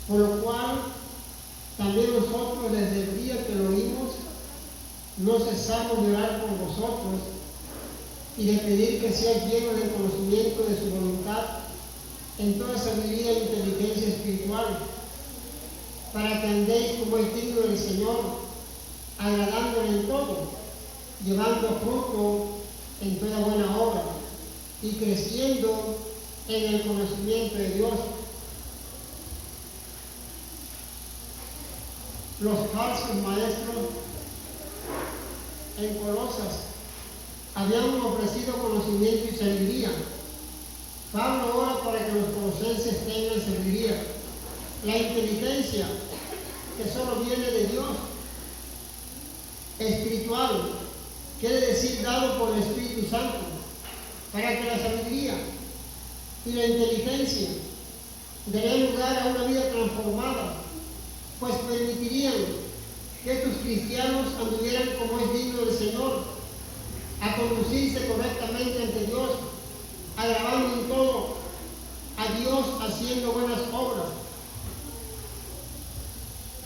Speaker 1: por lo cual también nosotros desde el día que lo oímos, no cesamos de orar por vosotros y de pedir que seáis llenos del conocimiento de su voluntad en toda sabiduría e inteligencia espiritual, para que andéis como es digno del Señor, agradándole en todo, llevando fruto en toda buena obra y creciendo en el conocimiento de Dios. Los falsos maestros en Colosas habían ofrecido conocimiento y sabiduría. Pablo ora para que los colosenses tengan sabiduría, la inteligencia que solo viene de Dios, espiritual, quiere decir dado por el Espíritu Santo, para que la sabiduría y la inteligencia den lugar a una vida transformada, pues permitirían que estos cristianos anduvieran como es digno del Señor, a conducirse correctamente ante Dios, agradando en todo a Dios, haciendo buenas obras.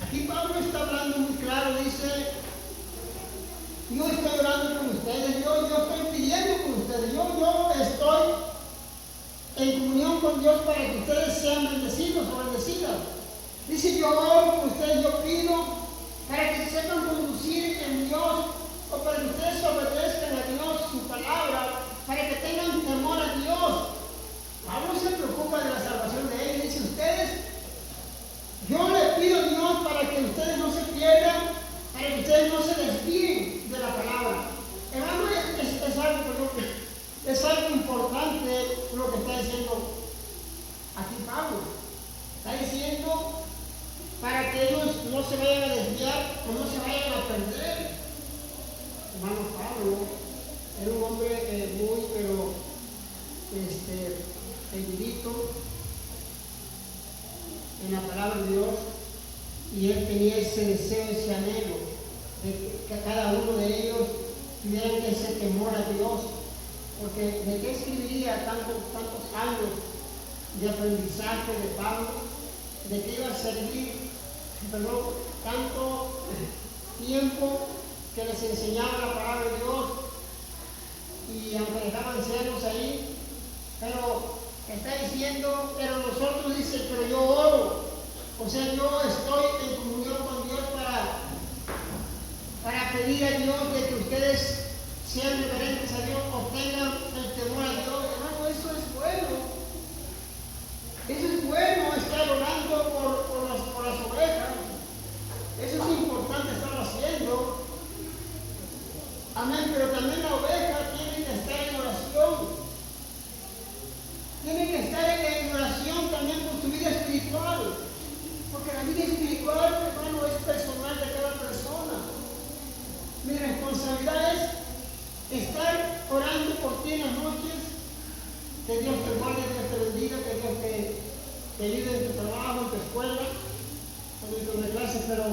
Speaker 1: Aquí Pablo está hablando muy claro, dice, yo estoy orando con ustedes, yo estoy pidiendo con ustedes, yo estoy en comunión con Dios para que ustedes sean bendecidos o bendecidas. Dice, yo oro con ustedes, yo pido para que se sepan conducir en Dios, o para que ustedes obedezcan a Dios, su palabra, para que tengan temor a Dios. Pablo se preocupa de la salvación de ellos. Dice, ustedes, yo le pido a Dios para que ustedes no se pierdan, para que ustedes no se desvíen de la palabra. Hermano, es algo importante lo que está diciendo aquí Pablo. Está diciendo para que ellos no se vayan a desviar o no se vayan a perder. Hermano Pablo era un hombre muy, pero erudito en la palabra de Dios, y él tenía ese deseo, ese anhelo de que cada uno de ellos tuvieran ese temor a Dios, porque ¿de qué serviría tantos años de aprendizaje de Pablo? ¿De qué iba a servir, tanto tiempo que les enseñaba la palabra de Dios? Y aunque dejaban ciegos ahí, pero está diciendo, pero nosotros, dice, pero yo oro. O sea, yo estoy en comunión con Dios para pedir a Dios de que ustedes sean reverentes a Dios, obtengan el temor a Dios. Hermano, eso es bueno. Eso es bueno, estar orando por las ovejas. Eso es importante estar haciendo. Amén, pero también la oveja tiene que estar en oración. Tiene que estar en oración también por su vida espiritual. Porque la vida espiritual, hermano, es personal de cada persona. Mi responsabilidad es estar orando por ti en las noches. Que Dios te guarde, que te bendiga, que Dios te ayude en tu trabajo, en tu escuela, en tu clase, pero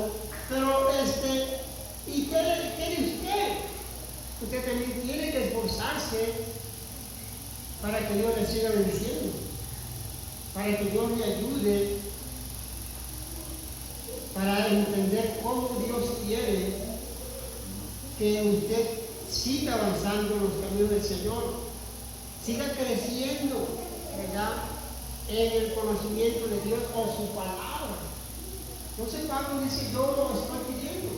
Speaker 1: ¿y qué quiere usted? Usted también tiene que esforzarse para que Dios le siga bendiciendo, para que Dios le ayude, para entender cómo Dios quiere que usted siga avanzando en los caminos del Señor, siga creciendo, ¿verdad?, en el conocimiento de Dios o su palabra. Entonces Pablo dice, yo lo estoy pidiendo.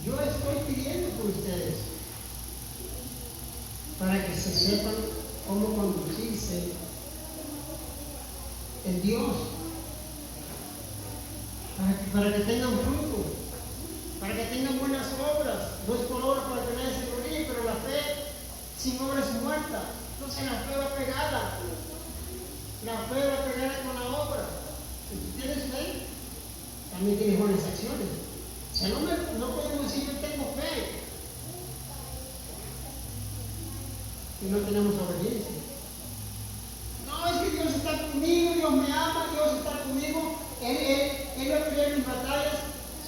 Speaker 1: Yo estoy pidiendo por ustedes para que se sepan cómo conducirse en Dios, para que tengan fruto, para que tengan buenas obras. No es por obras para que nadie se gloríe, pero la fe sin obra es muerta. Entonces la fe va pegada. La fe va pegada con la obra. Si tú tienes fe, también tienes buenas acciones. O sea, no podemos decir yo tengo fe y no tenemos obediencia. No, es que Dios está conmigo, Dios me ama, Dios está conmigo, Él va a pelear mis batallas.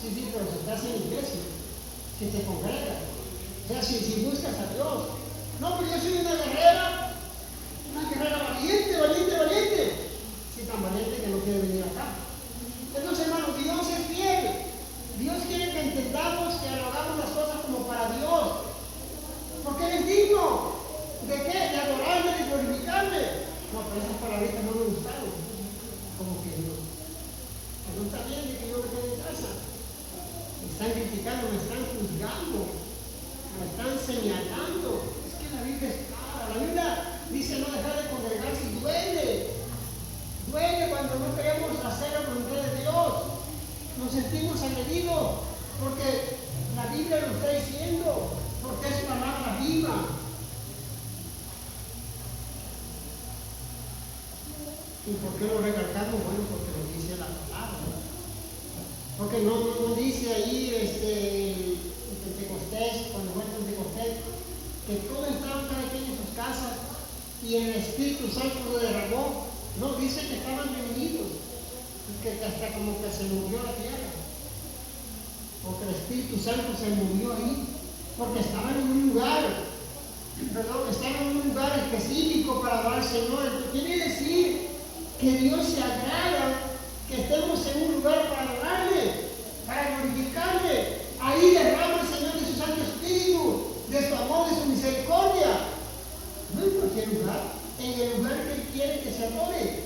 Speaker 1: Sí, pero si estás en la iglesia, si te congregas, o sea, si buscas a Dios. No, pero yo soy una guerrera valiente. Sí, tan valiente que no quiere venir acá. Entonces, hermano, Dios es fiel. Dios quiere que entendamos que hagamos las cosas como para Dios. Porque Él es digno. ¿De qué? De adorarle, de glorificarle. No, pero esas palabritas no me gustaron. Como que no está bien de que yo me quede en casa. Me están criticando, me están juzgando, me están señalando. Es que la Biblia es clara. La Biblia dice no dejar de congregarse y duele. Duele cuando no queremos hacer la voluntad de Dios. Nos sentimos agredidos porque la Biblia lo está diciendo, porque es palabra viva. ¿Y por qué lo recalcamos? Bueno, porque lo dice la palabra. Porque no dice ahí en Pentecostés, cuando fue Pentecostés, que todos estaban cada quien en sus casas y el Espíritu Santo lo derramó. No, dice que estaban reunidos, que hasta como que se movió la tierra, porque el Espíritu Santo se movió ahí, porque estaban en un lugar, estaban en un lugar específico para adorar al Señor. Quiere decir que Dios se agrada que estemos en un lugar para adorarle, para glorificarle. Ahí derrama el Señor de su Santo Espíritu, de su amor, de su misericordia. No en cualquier lugar, en el lugar que Él quiere que se adore.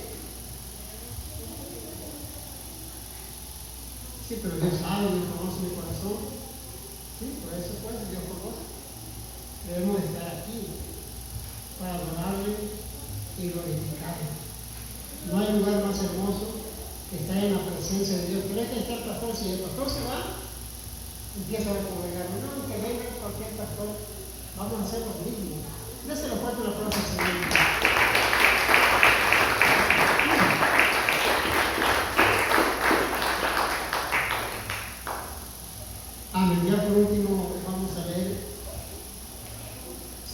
Speaker 1: Sí, pero Dios sabe, Dios conoce mi corazón. Sí, por eso pues Dios conoce. Debemos estar aquí para adorarle y glorificarle. No hay lugar más hermoso que estar en la presencia de Dios. Pero es que está el pastor, si el pastor se va, empieza a congregar. No, que venga cualquier pastor, vamos a hacer lo mismo. Déselo fuerte la aplauso al Señor. Amén. Ya por último vamos a leer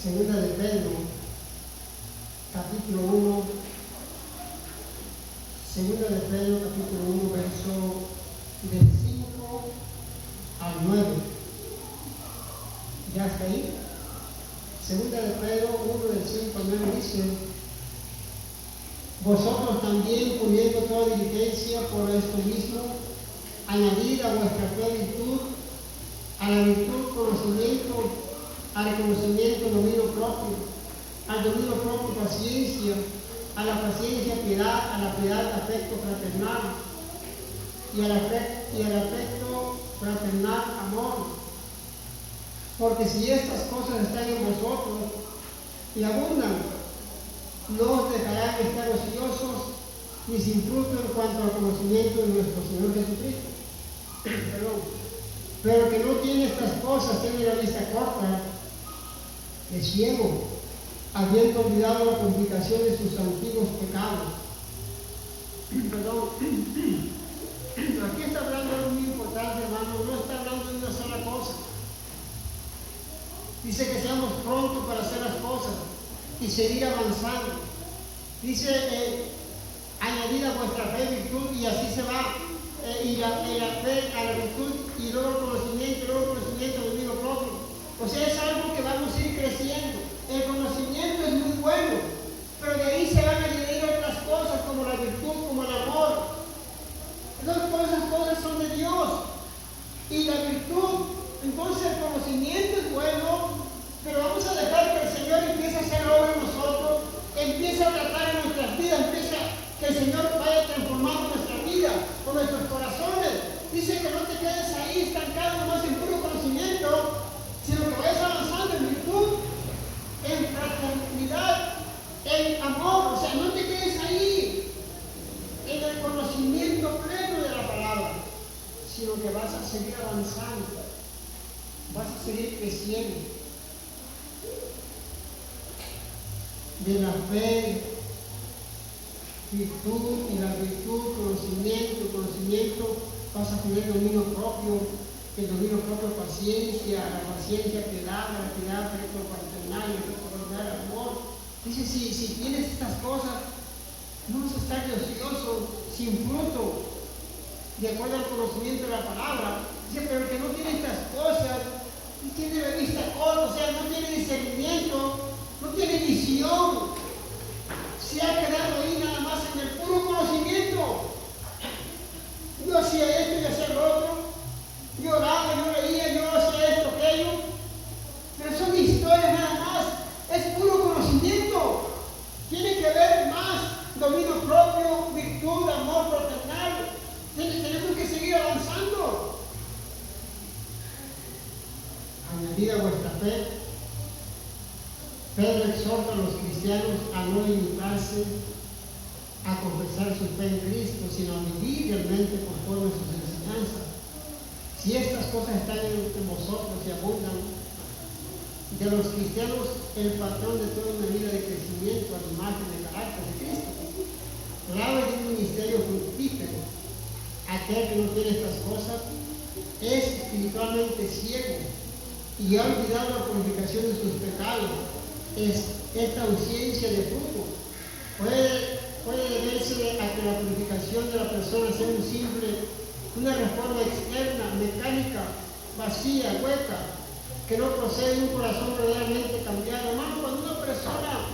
Speaker 1: Segunda de Pedro, capítulo 1. Segunda de Pedro, capítulo 1, verso del 5 al 9. Ya está ahí. Segunda de Pedro 1 del 5 al 9 dice: vosotros también, poniendo toda diligencia por esto mismo, añadid a vuestra fe virtud, a la virtud conocimiento, al conocimiento dominio propio, al dominio propio paciencia, a la paciencia piedad, a la piedad afecto fraternal, y al afecto fraternal amor. Porque si estas cosas están en vosotros y abundan, no os dejarán estar ociosos ni sin fruto en cuanto al conocimiento de nuestro Señor Jesucristo. Pero que no tiene estas cosas, tiene la vista corta, es ciego, habiendo olvidado la purificación de sus antiguos pecados. Aquí está hablando de algo muy importante, hermano, no está hablando de una sola cosa. Dice que seamos prontos para hacer las cosas y seguir avanzando. Dice, añadid a vuestra fe virtud, y así se va. Y la fe a la virtud, y luego el conocimiento del dominio propio. O sea, es algo que vamos a ir creciendo. El conocimiento es muy bueno, pero de ahí se van a añadir otras cosas como la virtud, como el amor. Esas cosas son de Dios. Y la virtud, entonces el conocimiento es bueno, pero vamos a dejar que el Señor empiece a hacer obra en nosotros, empiece a tratar en nuestras vidas, empiece que el Señor vaya transformando nuestra vida o nuestros corazones. Dice que no te quedes ahí estancado nomás en puro conocimiento, sino que vayas avanzando en virtud, en fraternidad, en amor. O sea, no te quedes ahí en el conocimiento pleno de la palabra, sino que vas a seguir avanzando, vas a seguir creciendo. De la fe, virtud, y la virtud, conocimiento, vas a tener dominio propio, el dominio propio, paciencia, la paciencia, piedad, la piedad, afecto fraternal, el afecto fraternal, amor. Dice, si tienes estas cosas, no vas a estar de ocioso, sin fruto, de acuerdo al conocimiento de la palabra. Dice, pero el que no tiene estas cosas, no tiene la vista corta, o sea, no tiene discernimiento, no tiene visión, se ha quedado ahí nada más en el puro conocimiento. Yo hacía esto y hacía lo otro, yo oraba, yo leía, yo hacía esto, aquello, pero son historias nada más, es puro conocimiento. Tiene que haber más dominio propio, virtud, amor fraternal. Tenemos que seguir avanzando. Añadid a vuestra fe. Pedro exhorta a los cristianos a no limitarse a confesar su fe en Cristo, sino a vivir realmente conforme a sus enseñanzas. Si estas cosas están en vosotros y abundan, de los cristianos el patrón de toda una vida de crecimiento a la imagen de carácter de Cristo. Clave de un ministerio fructífero. Aquel que no tiene estas cosas es espiritualmente ciego y ha olvidado la purificación de sus pecados. Es esta ausencia de fruto. Puede deberse a que la purificación de la persona sea una reforma externa, mecánica, vacía, hueca, que no procede de un corazón verdaderamente cambiado. Hermano, cuando una persona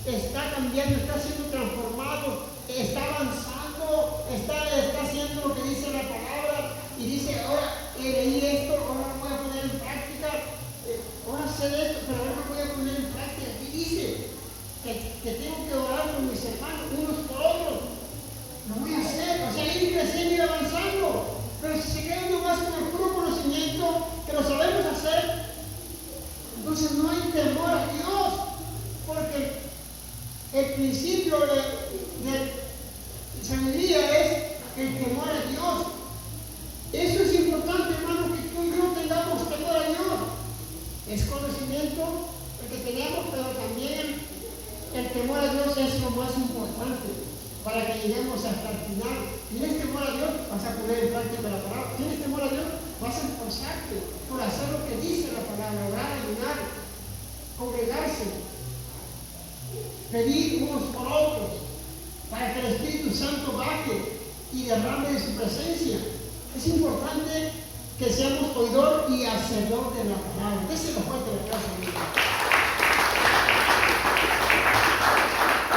Speaker 1: está cambiando, está siendo transformado, está avanzando, está haciendo lo que dice la palabra y dice, ahora leí esto, ahora lo voy a poner en práctica, ahora hacer esto, pero ahora lo voy a poner en práctica. Aquí dice que tengo que orar con mis hermanos, unos por otros. Lo voy a hacer, o sea, ir creciendo, ir avanzando. Pero si se queda uno más con el puro conocimiento, que lo sabemos hacer, entonces no hay temor a Dios, porque el principio de sabiduría es el temor a Dios. Eso es importante, hermano, que tú y yo tengamos temor a Dios. Es conocimiento el que tenemos, pero también el temor a Dios es lo más importante para que lleguemos hasta el final. ¿Tienes temor a Dios? Vas a poner en práctica la palabra. ¿Tienes temor a Dios? Vas a esforzarte por hacer lo que dice la palabra, orar, ayunar, congregarse, pedir unos por otros, para que el Espíritu Santo baje y derrame de su presencia. Es importante que seamos oidor y hacedor de la palabra. Déselo fuerte la casa.